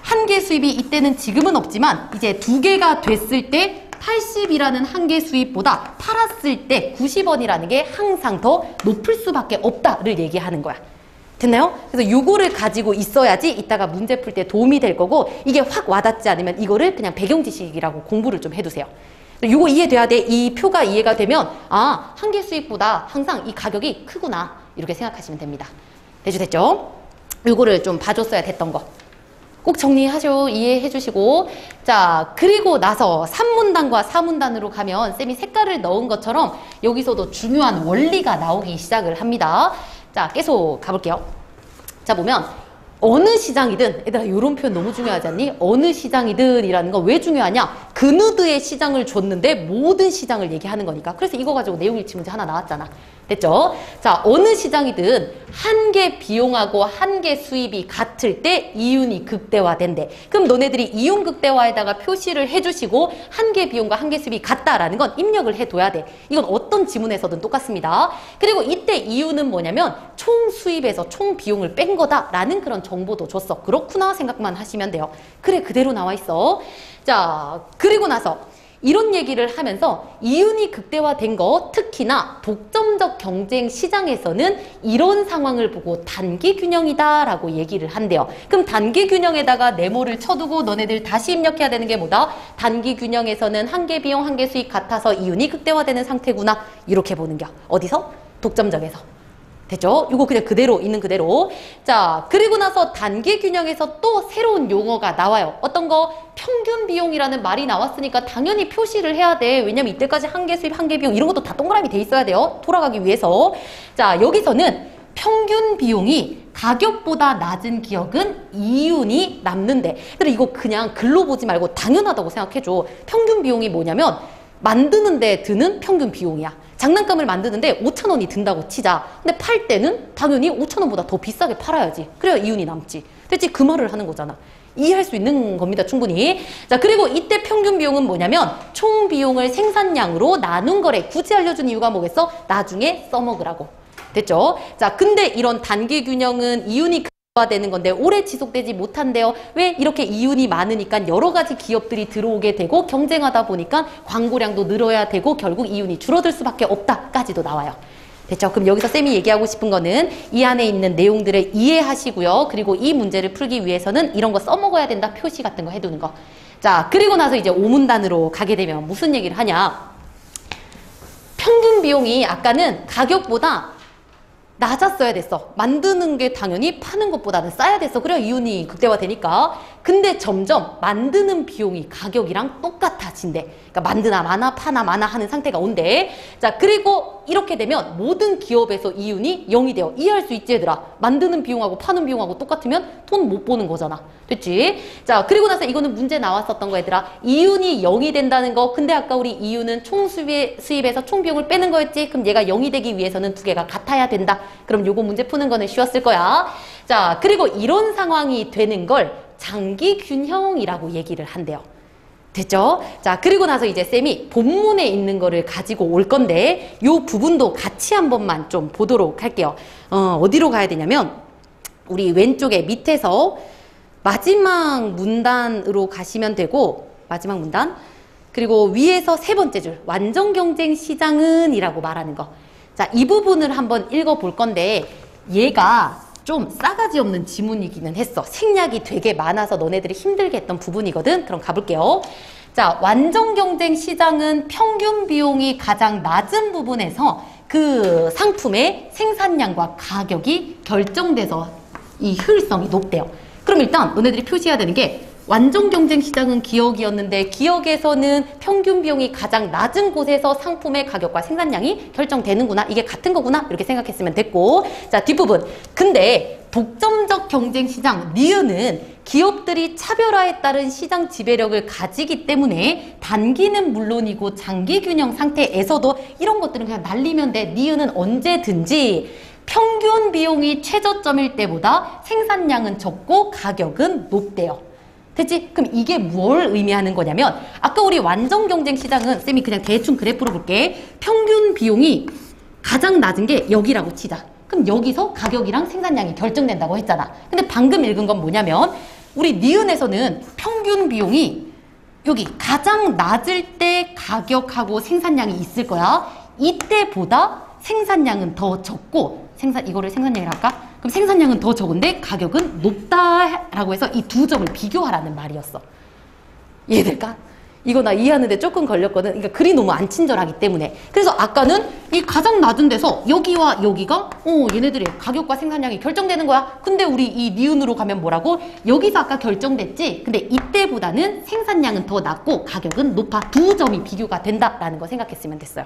한계 수입이 이때는 지금은 없지만 이제 두 개가 됐을 때 80이라는 한계 수입보다 팔았을 때 90원이라는 게 항상 더 높을 수밖에 없다를 얘기하는 거야. 됐나요? 그래서 요거를 가지고 있어야지 이따가 문제 풀 때 도움이 될 거고, 이게 확 와닿지 않으면 이거를 그냥 배경 지식이라고 공부를 좀 해두세요. 요거 이해돼야 돼. 이 표가 이해가 되면 아, 한계 수입보다 항상 이 가격이 크구나 이렇게 생각하시면 됩니다. 됐죠? 요거를 좀 봐줬어야 됐던 거 꼭 정리하시고 이해해 주시고. 자, 그리고 나서 3문단과 4문단으로 가면 쌤이 색깔을 넣은 것처럼 여기서도 중요한 원리가 나오기 시작을 합니다. 자, 계속 가볼게요. 자, 보면 어느 시장이든, 얘들아 이런 표현 너무 중요하지 않니? 어느 시장이든 이라는 건 왜 중요하냐? 근우드의 시장을 줬는데 모든 시장을 얘기하는 거니까. 그래서 이거 가지고 내용일치 문제 하나 나왔잖아. 됐죠? 자, 어느 시장이든 한계 비용하고 한계 수입이 같을 때 이윤이 극대화된대. 그럼 너네들이 이윤 극대화에다가 표시를 해주시고 한계 비용과 한계 수입이 같다라는 건 입력을 해둬야 돼. 이건 어떤 지문에서든 똑같습니다. 그리고 이때 이유는 뭐냐면 총 수입에서 총 비용을 뺀 거다라는 그런 정보도 줬어. 그렇구나 생각만 하시면 돼요. 그래, 그대로 나와 있어. 자, 그리고 나서 이런 얘기를 하면서 이윤이 극대화된 거, 특히나 독점적 경쟁 시장에서는 이런 상황을 보고 단기 균형이다 라고 얘기를 한대요. 그럼 단기 균형에다가 네모를 쳐두고 너네들 다시 입력해야 되는 게 뭐다? 단기 균형에서는 한계 비용, 한계 수익 같아서 이윤이 극대화되는 상태구나. 이렇게 보는 겨. 어디서? 독점적에서. 됐죠? 이거 그냥 그대로 있는 그대로. 자, 그리고 나서 단기 균형에서 또 새로운 용어가 나와요. 어떤 거? 평균 비용이라는 말이 나왔으니까 당연히 표시를 해야 돼. 왜냐면 이때까지 한계 수입, 한계 비용 이런 것도 다 동그라미 돼 있어야 돼요. 돌아가기 위해서. 자, 여기서는 평균 비용이 가격보다 낮은 기업은 이윤이 남는데. 근데 이거 그냥 글로 보지 말고 당연하다고 생각해줘. 평균 비용이 뭐냐면 만드는데 드는 평균 비용이야. 장난감을 만드는데 5,000원이 든다고 치자. 근데 팔 때는 당연히 5,000원보다 더 비싸게 팔아야지. 그래야 이윤이 남지. 됐지? 그 말을 하는 거잖아. 이해할 수 있는 겁니다. 충분히. 자, 그리고 이때 평균 비용은 뭐냐면 총 비용을 생산량으로 나눈 거래. 굳이 알려준 이유가 뭐겠어? 나중에 써먹으라고. 됐죠? 자, 근데 이런 단기 균형은 이윤이 되는 건데 오래 지속되지 못한대요. 왜? 이렇게 이윤이 많으니까 여러 가지 기업들이 들어오게 되고 경쟁하다 보니까 광고량도 늘어야 되고 결국 이윤이 줄어들 수밖에 없다까지도 나와요. 됐죠? 그럼 여기서 쌤이 얘기하고 싶은 거는 이 안에 있는 내용들을 이해하시고요. 그리고 이 문제를 풀기 위해서는 이런 거 써먹어야 된다. 표시 같은 거 해두는 거. 자, 그리고 나서 이제 오문단으로 가게 되면 무슨 얘기를 하냐. 평균 비용이 아까는 가격보다 낮았어야 됐어. 만드는 게 당연히 파는 것보다는 싸야 됐어. 그래야 이윤이 극대화되니까. 근데 점점 만드는 비용이 가격이랑 똑같아진대. 그러니까 만드나 마나 파나 마나 하는 상태가 온대. 자, 그리고 이렇게 되면 모든 기업에서 이윤이 0이 돼요. 이해할 수 있지 얘들아? 만드는 비용하고 파는 비용하고 똑같으면 돈 못 버는 거잖아. 됐지? 자, 그리고 나서 이거는 문제 나왔었던 거 얘들아. 이윤이 0이 된다는 거. 근데 아까 우리 이윤은 총 수입에서 총 비용을 빼는 거였지? 그럼 얘가 0이 되기 위해서는 두 개가 같아야 된다. 그럼 요거 문제 푸는 거는 쉬웠을 거야. 자, 그리고 이런 상황이 되는 걸 장기 균형이라고 얘기를 한대요. 됐죠? 자, 그리고 나서 이제 쌤이 본문에 있는 거를 가지고 올 건데 요 부분도 같이 한 번만 좀 보도록 할게요. 어디로 가야 되냐면 우리 왼쪽에 밑에서 마지막 문단으로 가시면 되고 마지막 문단 그리고 위에서 세 번째 줄 완전 경쟁 시장은 이라고 말하는 거. 자, 이 부분을 한번 읽어볼 건데 얘가 좀 싸가지 없는 지문이기는 했어. 생략이 되게 많아서 너네들이 힘들게 했던 부분이거든. 그럼 가볼게요. 자, 완전 경쟁 시장은 평균 비용이 가장 낮은 부분에서 그 상품의 생산량과 가격이 결정돼서 이 효율성이 높대요. 그럼 일단 너네들이 표시해야 되는 게 완전 경쟁 시장은 기억이었는데 기억에서는 평균 비용이 가장 낮은 곳에서 상품의 가격과 생산량이 결정되는구나. 이게 같은 거구나. 이렇게 생각했으면 됐고. 자, 뒷부분. 근데 독점적 경쟁 시장, 니은은 기업들이 차별화에 따른 시장 지배력을 가지기 때문에 단기는 물론이고 장기 균형 상태에서도 이런 것들은 그냥 날리면 돼. 니은은 언제든지 평균 비용이 최저점일 때보다 생산량은 적고 가격은 높대요. 됐지? 그럼 이게 뭘 의미하는 거냐면 아까 우리 완전 경쟁 시장은 쌤이 그냥 대충 그래프로 볼게. 평균 비용이 가장 낮은 게 여기라고 치자. 그럼 여기서 가격이랑 생산량이 결정된다고 했잖아. 근데 방금 읽은 건 뭐냐면 우리 니은에서는 평균 비용이 여기 가장 낮을 때 가격하고 생산량이 있을 거야. 이때보다 생산량은 더 적고 이거를 생산량이라 할까? 그럼 생산량은 더 적은데 가격은 높다라고 해서 이 두 점을 비교하라는 말이었어. 이해될까? 이거 나 이해하는데 조금 걸렸거든. 그러니까 글이 너무 안 친절하기 때문에. 그래서 아까는 이 가장 낮은 데서 여기와 여기가 얘네들의 가격과 생산량이 결정되는 거야. 근데 우리 이 니은으로 가면 뭐라고? 여기서 아까 결정됐지? 근데 이때보다는 생산량은 더 낮고 가격은 높아. 두 점이 비교가 된다라는 거 생각했으면 됐어요.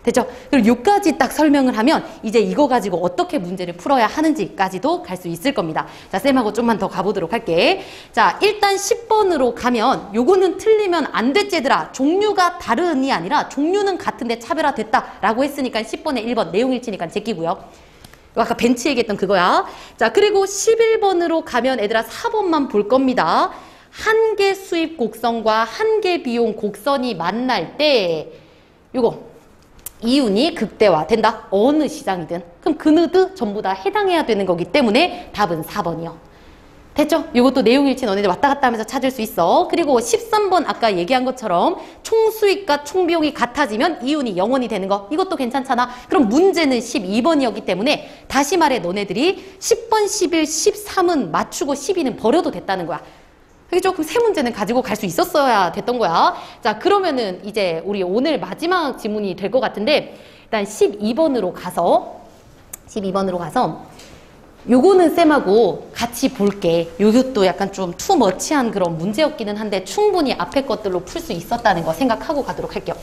됐죠? 그리고 여기까지 딱 설명을 하면 이제 이거 가지고 어떻게 문제를 풀어야 하는지까지도 갈 수 있을 겁니다. 자, 쌤하고 좀만 더 가보도록 할게. 자, 일단 10번으로 가면 요거는 틀리면 안 됐지 얘들아. 종류가 다른이 아니라 종류는 같은데 차별화됐다라고 했으니까 10번에 1번 내용 일치니까 제끼고요. 아까 벤치 얘기했던 그거야. 자, 그리고 11번으로 가면 애들아 4번만 볼 겁니다. 한계 수입 곡선과 한계 비용 곡선이 만날 때 요거 이윤이 극대화된다. 어느 시장이든. 그럼 그느드 전부 다 해당해야 되는 거기 때문에 답은 4번이요. 됐죠? 이것도 내용일치 너네들 왔다 갔다 하면서 찾을 수 있어. 그리고 13번 아까 얘기한 것처럼 총수익과 총비용이 같아지면 이윤이 0원이 되는 거. 이것도 괜찮잖아. 그럼 문제는 12번이었기 때문에 다시 말해 너네들이 10번, 11, 13은 맞추고 12는 버려도 됐다는 거야. 이게 조금 세 문제는 가지고 갈 수 있었어야 됐던 거야. 자, 그러면은 이제 우리 오늘 마지막 지문이 될 것 같은데 일단 12번으로 가서 요거는 쌤하고 같이 볼게. 요것도 약간 좀 투머치한 그런 문제였기는 한데 충분히 앞에 것들로 풀 수 있었다는 거 생각하고 가도록 할게요.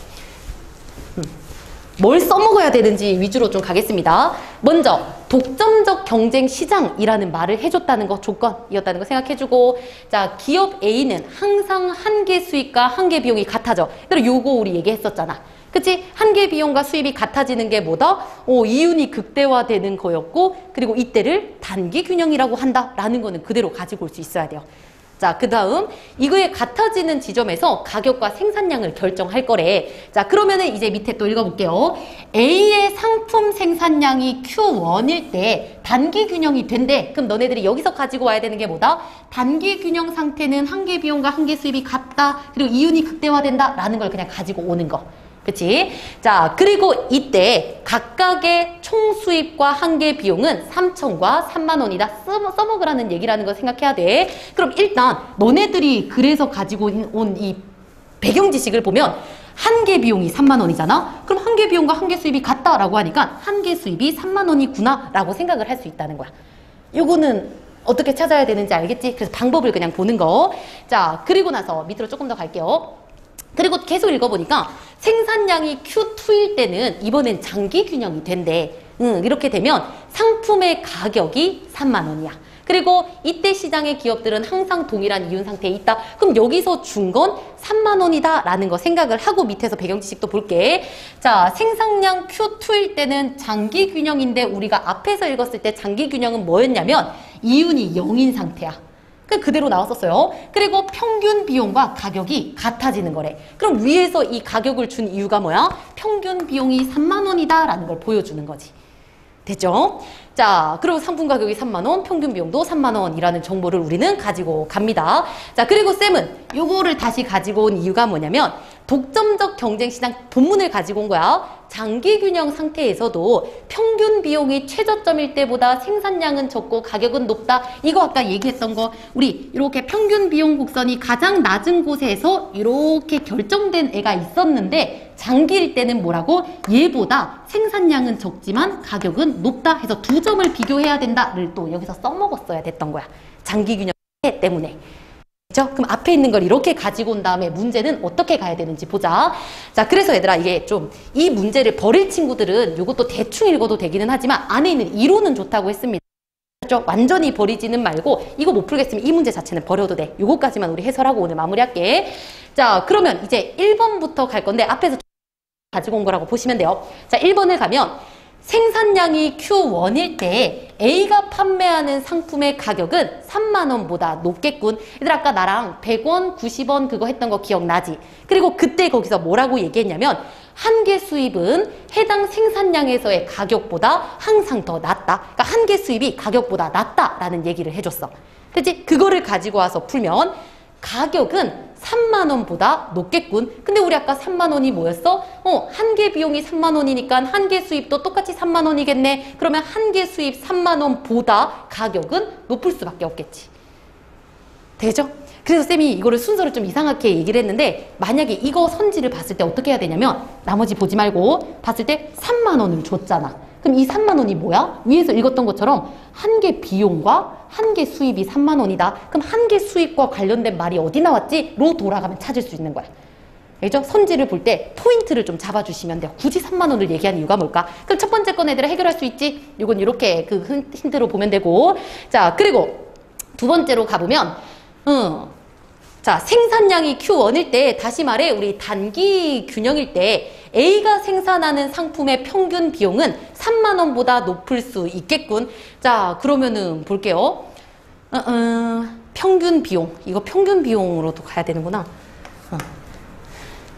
뭘 써먹어야 되는지 위주로 좀 가겠습니다. 먼저 독점적 경쟁 시장이라는 말을 해줬다는 거 조건이었다는 거 생각해주고, 자, 기업 A는 항상 한계 수익과 한계 비용이 같아져. 그리고 요거 우리 얘기했었잖아. 그치? 한계 비용과 수입이 같아지는 게 뭐다? 이윤이 극대화되는 거였고, 그리고 이때를 단기 균형이라고 한다라는 거는 그대로 가지고 올 수 있어야 돼요. 자, 그 다음 이거에 같아지는 지점에서 가격과 생산량을 결정할 거래. 자, 그러면은 이제 밑에 또 읽어볼게요. A의 상품 생산량이 Q1일 때 단기 균형이 된대. 그럼 너네들이 여기서 가지고 와야 되는 게 뭐다? 단기 균형 상태는 한계 비용과 한계 수입이 같다. 그리고 이윤이 극대화된다. 라는 걸 그냥 가지고 오는 거. 그치? 자, 그리고 이때 각각의 총 수입과 한계 비용은 3천과 3만 원이다. 써먹으라는 얘기라는 걸 생각해야 돼. 그럼 일단 너네들이 그래서 가지고 온 이 배경 지식을 보면 한계 비용이 3만 원이잖아? 그럼 한계 비용과 한계 수입이 같다라고 하니까 한계 수입이 3만 원이구나 라고 생각을 할 수 있다는 거야. 요거는 어떻게 찾아야 되는지 알겠지? 그래서 방법을 그냥 보는 거. 자, 그리고 나서 밑으로 조금 더 갈게요. 그리고 계속 읽어보니까 생산량이 Q2일 때는 이번엔 장기 균형이 된대. 이렇게 되면 상품의 가격이 3만 원이야. 그리고 이때 시장의 기업들은 항상 동일한 이윤 상태에 있다. 그럼 여기서 준 건 3만 원이다 라는 거 생각을 하고 밑에서 배경 지식도 볼게. 자, 생산량 Q2일 때는 장기 균형인데 우리가 앞에서 읽었을 때 장기 균형은 뭐였냐면 이윤이 0인 상태야. 그대로 나왔었어요. 그리고 평균 비용과 가격이 같아지는 거래. 그럼 위에서 이 가격을 준 이유가 뭐야? 평균 비용이 3만 원이다 라는 걸 보여주는 거지. 됐죠? 자, 그리고 상품 가격이 3만 원, 평균 비용도 3만 원이라는 정보를 우리는 가지고 갑니다. 자, 그리고 쌤은 요거를 다시 가지고 온 이유가 뭐냐면 독점적 경쟁 시장 본문을 가지고 온 거야. 장기 균형 상태에서도 평균 비용이 최저점일 때보다 생산량은 적고 가격은 높다. 이거 아까 얘기했던 거 우리 이렇게 평균 비용 곡선이 가장 낮은 곳에서 이렇게 결정된 애가 있었는데 장기일 때는 뭐라고? 얘보다 생산량은 적지만 가격은 높다 해서 두 점을 비교해야 된다를 또 여기서 써먹었어야 됐던 거야. 장기 균형 때문에. 그죠? 그럼 앞에 있는 걸 이렇게 가지고 온 다음에 문제는 어떻게 가야 되는지 보자. 자, 그래서 얘들아 이게 좀 이 문제를 버릴 친구들은 이것도 대충 읽어도 되기는 하지만 안에 있는 이론은 좋다고 했습니다. 그렇죠? 완전히 버리지는 말고 이거 못 풀겠으면 이 문제 자체는 버려도 돼. 요거까지만 우리 해설하고 오늘 마무리할게. 자, 그러면 이제 1번부터 갈 건데 앞에서 가지고 온 거라고 보시면 돼요. 자, 1번을 가면 생산량이 Q1일 때 A가 판매하는 상품의 가격은 3만 원보다 높겠군. 얘들 아까 나랑 100원, 90원 그거 했던 거 기억나지? 그리고 그때 거기서 뭐라고 얘기했냐면 한계 수입은 해당 생산량에서의 가격보다 항상 더 낮다. 그러니까 한계 수입이 가격보다 낮다라는 얘기를 해줬어. 그치? 그거를 가지고 와서 풀면 가격은 3만 원보다 높겠군. 근데 우리 아까 3만 원이 뭐였어? 한계 비용이 3만 원이니까 한계 수입도 똑같이 3만 원이겠네. 그러면 한계 수입 3만 원보다 가격은 높을 수밖에 없겠지. 되죠? 그래서 쌤이 이거를 순서를 좀 이상하게 얘기를 했는데 만약에 이거 선지를 봤을 때 어떻게 해야 되냐면 나머지 보지 말고 봤을 때 3만 원을 줬잖아. 그럼 이 3만 원이 뭐야? 위에서 읽었던 것처럼 한계 비용과 한계 수입이 3만 원이다. 그럼 한계 수입과 관련된 말이 어디 나왔지? 로 돌아가면 찾을 수 있는 거야. 알죠? 선지를 볼 때 포인트를 좀 잡아주시면 돼요. 굳이 3만 원을 얘기한 이유가 뭘까? 그럼 첫 번째 건 애들아 해결할 수 있지? 이건 이렇게 그 힌트로 보면 되고. 자, 그리고 두 번째로 가보면 자, 생산량이 Q1일 때 다시 말해 우리 단기 균형일 때 A가 생산하는 상품의 평균 비용은 3만 원보다 높을 수 있겠군. 자, 그러면은 볼게요. 평균 비용. 이거 평균 비용으로도 가야 되는구나.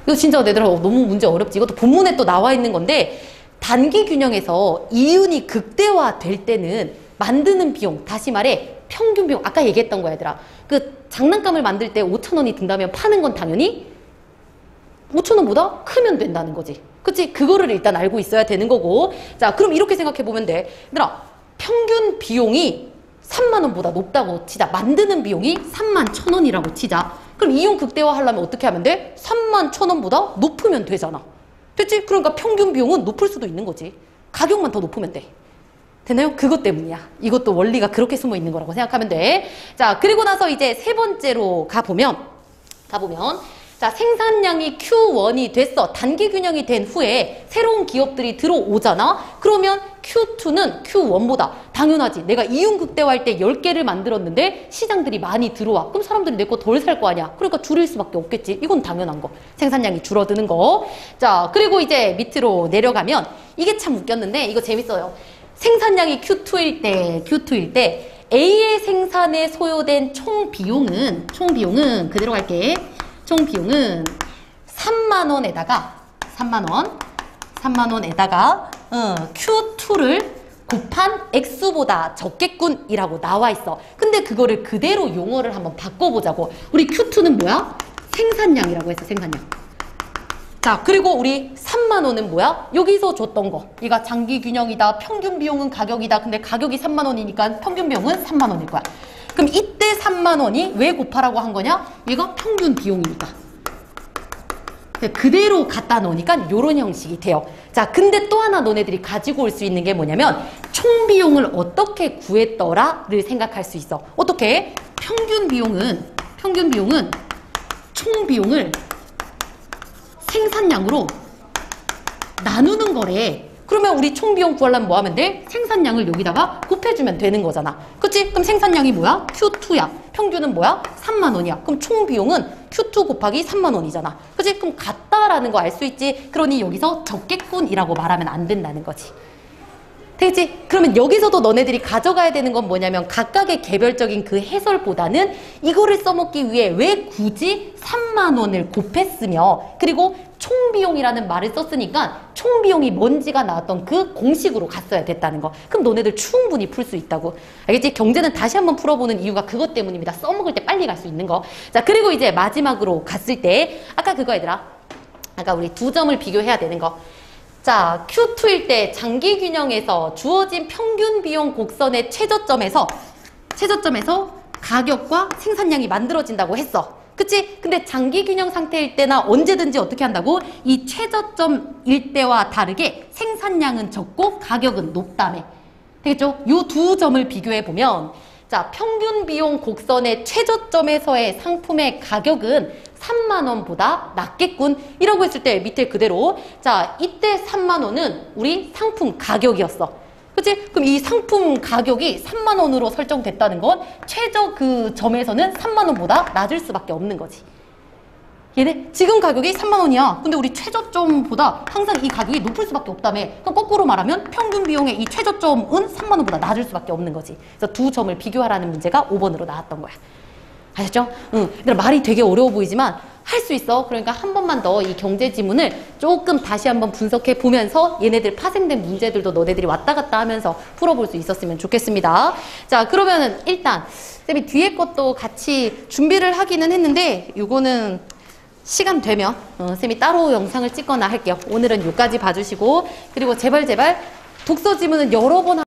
이거 진짜 내들아 너무 문제 어렵지. 이것도 본문에 또 나와 있는 건데 단기 균형에서 이윤이 극대화될 때는 만드는 비용, 다시 말해 평균 비용. 아까 얘기했던 거야 얘들아. 그 장난감을 만들 때 5천 원이 든다면 파는 건 당연히 5천 원보다 크면 된다는 거지. 그치? 그거를 일단 알고 있어야 되는 거고. 자, 그럼 이렇게 생각해 보면 돼. 얘들아, 평균 비용이 3만 원보다 높다고 치자. 만드는 비용이 3만 1천 원이라고 치자. 그럼 이윤 극대화 하려면 어떻게 하면 돼? 3만 1천 원보다 높으면 되잖아. 됐지? 그러니까 평균 비용은 높을 수도 있는 거지. 가격만 더 높으면 돼. 되나요? 그것 때문이야. 이것도 원리가 그렇게 숨어 있는 거라고 생각하면 돼. 자, 그리고 나서 이제 세 번째로 가보면 자, 생산량이 Q1이 됐어. 단기 균형이 된 후에 새로운 기업들이 들어오잖아. 그러면 Q2는 Q1보다 당연하지. 내가 이윤 극대화할 때 10개를 만들었는데 시장들이 많이 들어와. 그럼 사람들이 내 거 덜 살 거 아니야. 그러니까 줄일 수밖에 없겠지. 이건 당연한 거. 생산량이 줄어드는 거. 자, 그리고 이제 밑으로 내려가면 이게 참 웃겼는데 이거 재밌어요. 생산량이 Q2일 때 A의 생산에 소요된 총 비용은 그대로 갈게. 총 비용은 3만 원에다가 Q2를 곱한 X보다 적겠군이라고 나와 있어. 근데 그거를 그대로 용어를 한번 바꿔보자고. 우리 Q2는 뭐야? 생산량이라고 했어, 생산량. 자, 그리고 우리 3만 원은 뭐야? 여기서 줬던 거. 얘가 장기 균형이다. 평균 비용은 가격이다. 근데 가격이 3만 원이니까 평균 비용은 3만 원일 거야. 그럼 이때 3만 원이 왜 곱하라고 한 거냐? 얘가 평균 비용이니까. 그대로 갖다 놓으니까 요런 형식이 돼요. 자, 근데 또 하나 너네들이 가지고 올 수 있는 게 뭐냐면 총 비용을 어떻게 구했더라를 생각할 수 있어. 어떻게? 평균 비용은 총 비용을 생산량으로 나누는 거래. 그러면 우리 총 비용 구하려면 뭐 하면 돼? 생산량을 여기다가 곱해주면 되는 거잖아. 그치? 그럼 생산량이 뭐야? Q2야. 평균은 뭐야? 3만 원이야. 그럼 총 비용은 Q2 곱하기 3만 원이잖아. 그치? 그럼 같다라는 거 알 수 있지? 그러니 여기서 적겠군이라고 말하면 안 된다는 거지. 되겠지? 그러면 여기서도 너네들이 가져가야 되는 건 뭐냐면 각각의 개별적인 그 해설보다는 이거를 써먹기 위해 왜 굳이 3만 원을 곱했으며 그리고 총비용이라는 말을 썼으니까 총비용이 뭔지가 나왔던 그 공식으로 갔어야 됐다는 거. 그럼 너네들 충분히 풀 수 있다고. 알겠지? 경제는 다시 한번 풀어보는 이유가 그것 때문입니다. 써먹을 때 빨리 갈 수 있는 거. 자, 그리고 이제 마지막으로 갔을 때 아까 그거 얘들아. 아까 우리 두 점을 비교해야 되는 거. 자, Q2일 때 장기 균형에서 주어진 평균 비용 곡선의 최저점에서 가격과 생산량이 만들어진다고 했어. 그치? 근데 장기 균형 상태일 때나 언제든지 어떻게 한다고? 이 최저점일 때와 다르게 생산량은 적고 가격은 높다며. 되겠죠? 요 두 점을 비교해 보면 자, 평균 비용 곡선의 최저점에서의 상품의 가격은 3만 원보다 낮겠군. 이라고 했을 때 밑에 그대로 자, 이때 3만 원은 우리 상품 가격이었어. 그치? 그럼 이 상품 가격이 3만 원으로 설정됐다는 건 최저 그 점에서는 3만 원보다 낮을 수밖에 없는 거지. 얘네 지금 가격이 3만 원이야. 근데 우리 최저점보다 항상 이 가격이 높을 수밖에 없다며. 그럼 거꾸로 말하면 평균 비용의 이 최저점은 3만 원보다 낮을 수밖에 없는 거지. 그래서 두 점을 비교하라는 문제가 5번으로 나왔던 거야. 아셨죠? 얘들아 말이 되게 어려워 보이지만 할 수 있어. 그러니까 한 번만 더 이 경제 지문을 조금 다시 한번 분석해 보면서 얘네들 파생된 문제들도 너네들이 왔다 갔다 하면서 풀어볼 수 있었으면 좋겠습니다. 자, 그러면은 일단 쌤이 뒤에 것도 같이 준비를 하기는 했는데 이거는 시간 되면 쌤이 따로 영상을 찍거나 할게요. 오늘은 여기까지 봐주시고 그리고 제발 독서 지문은 여러 번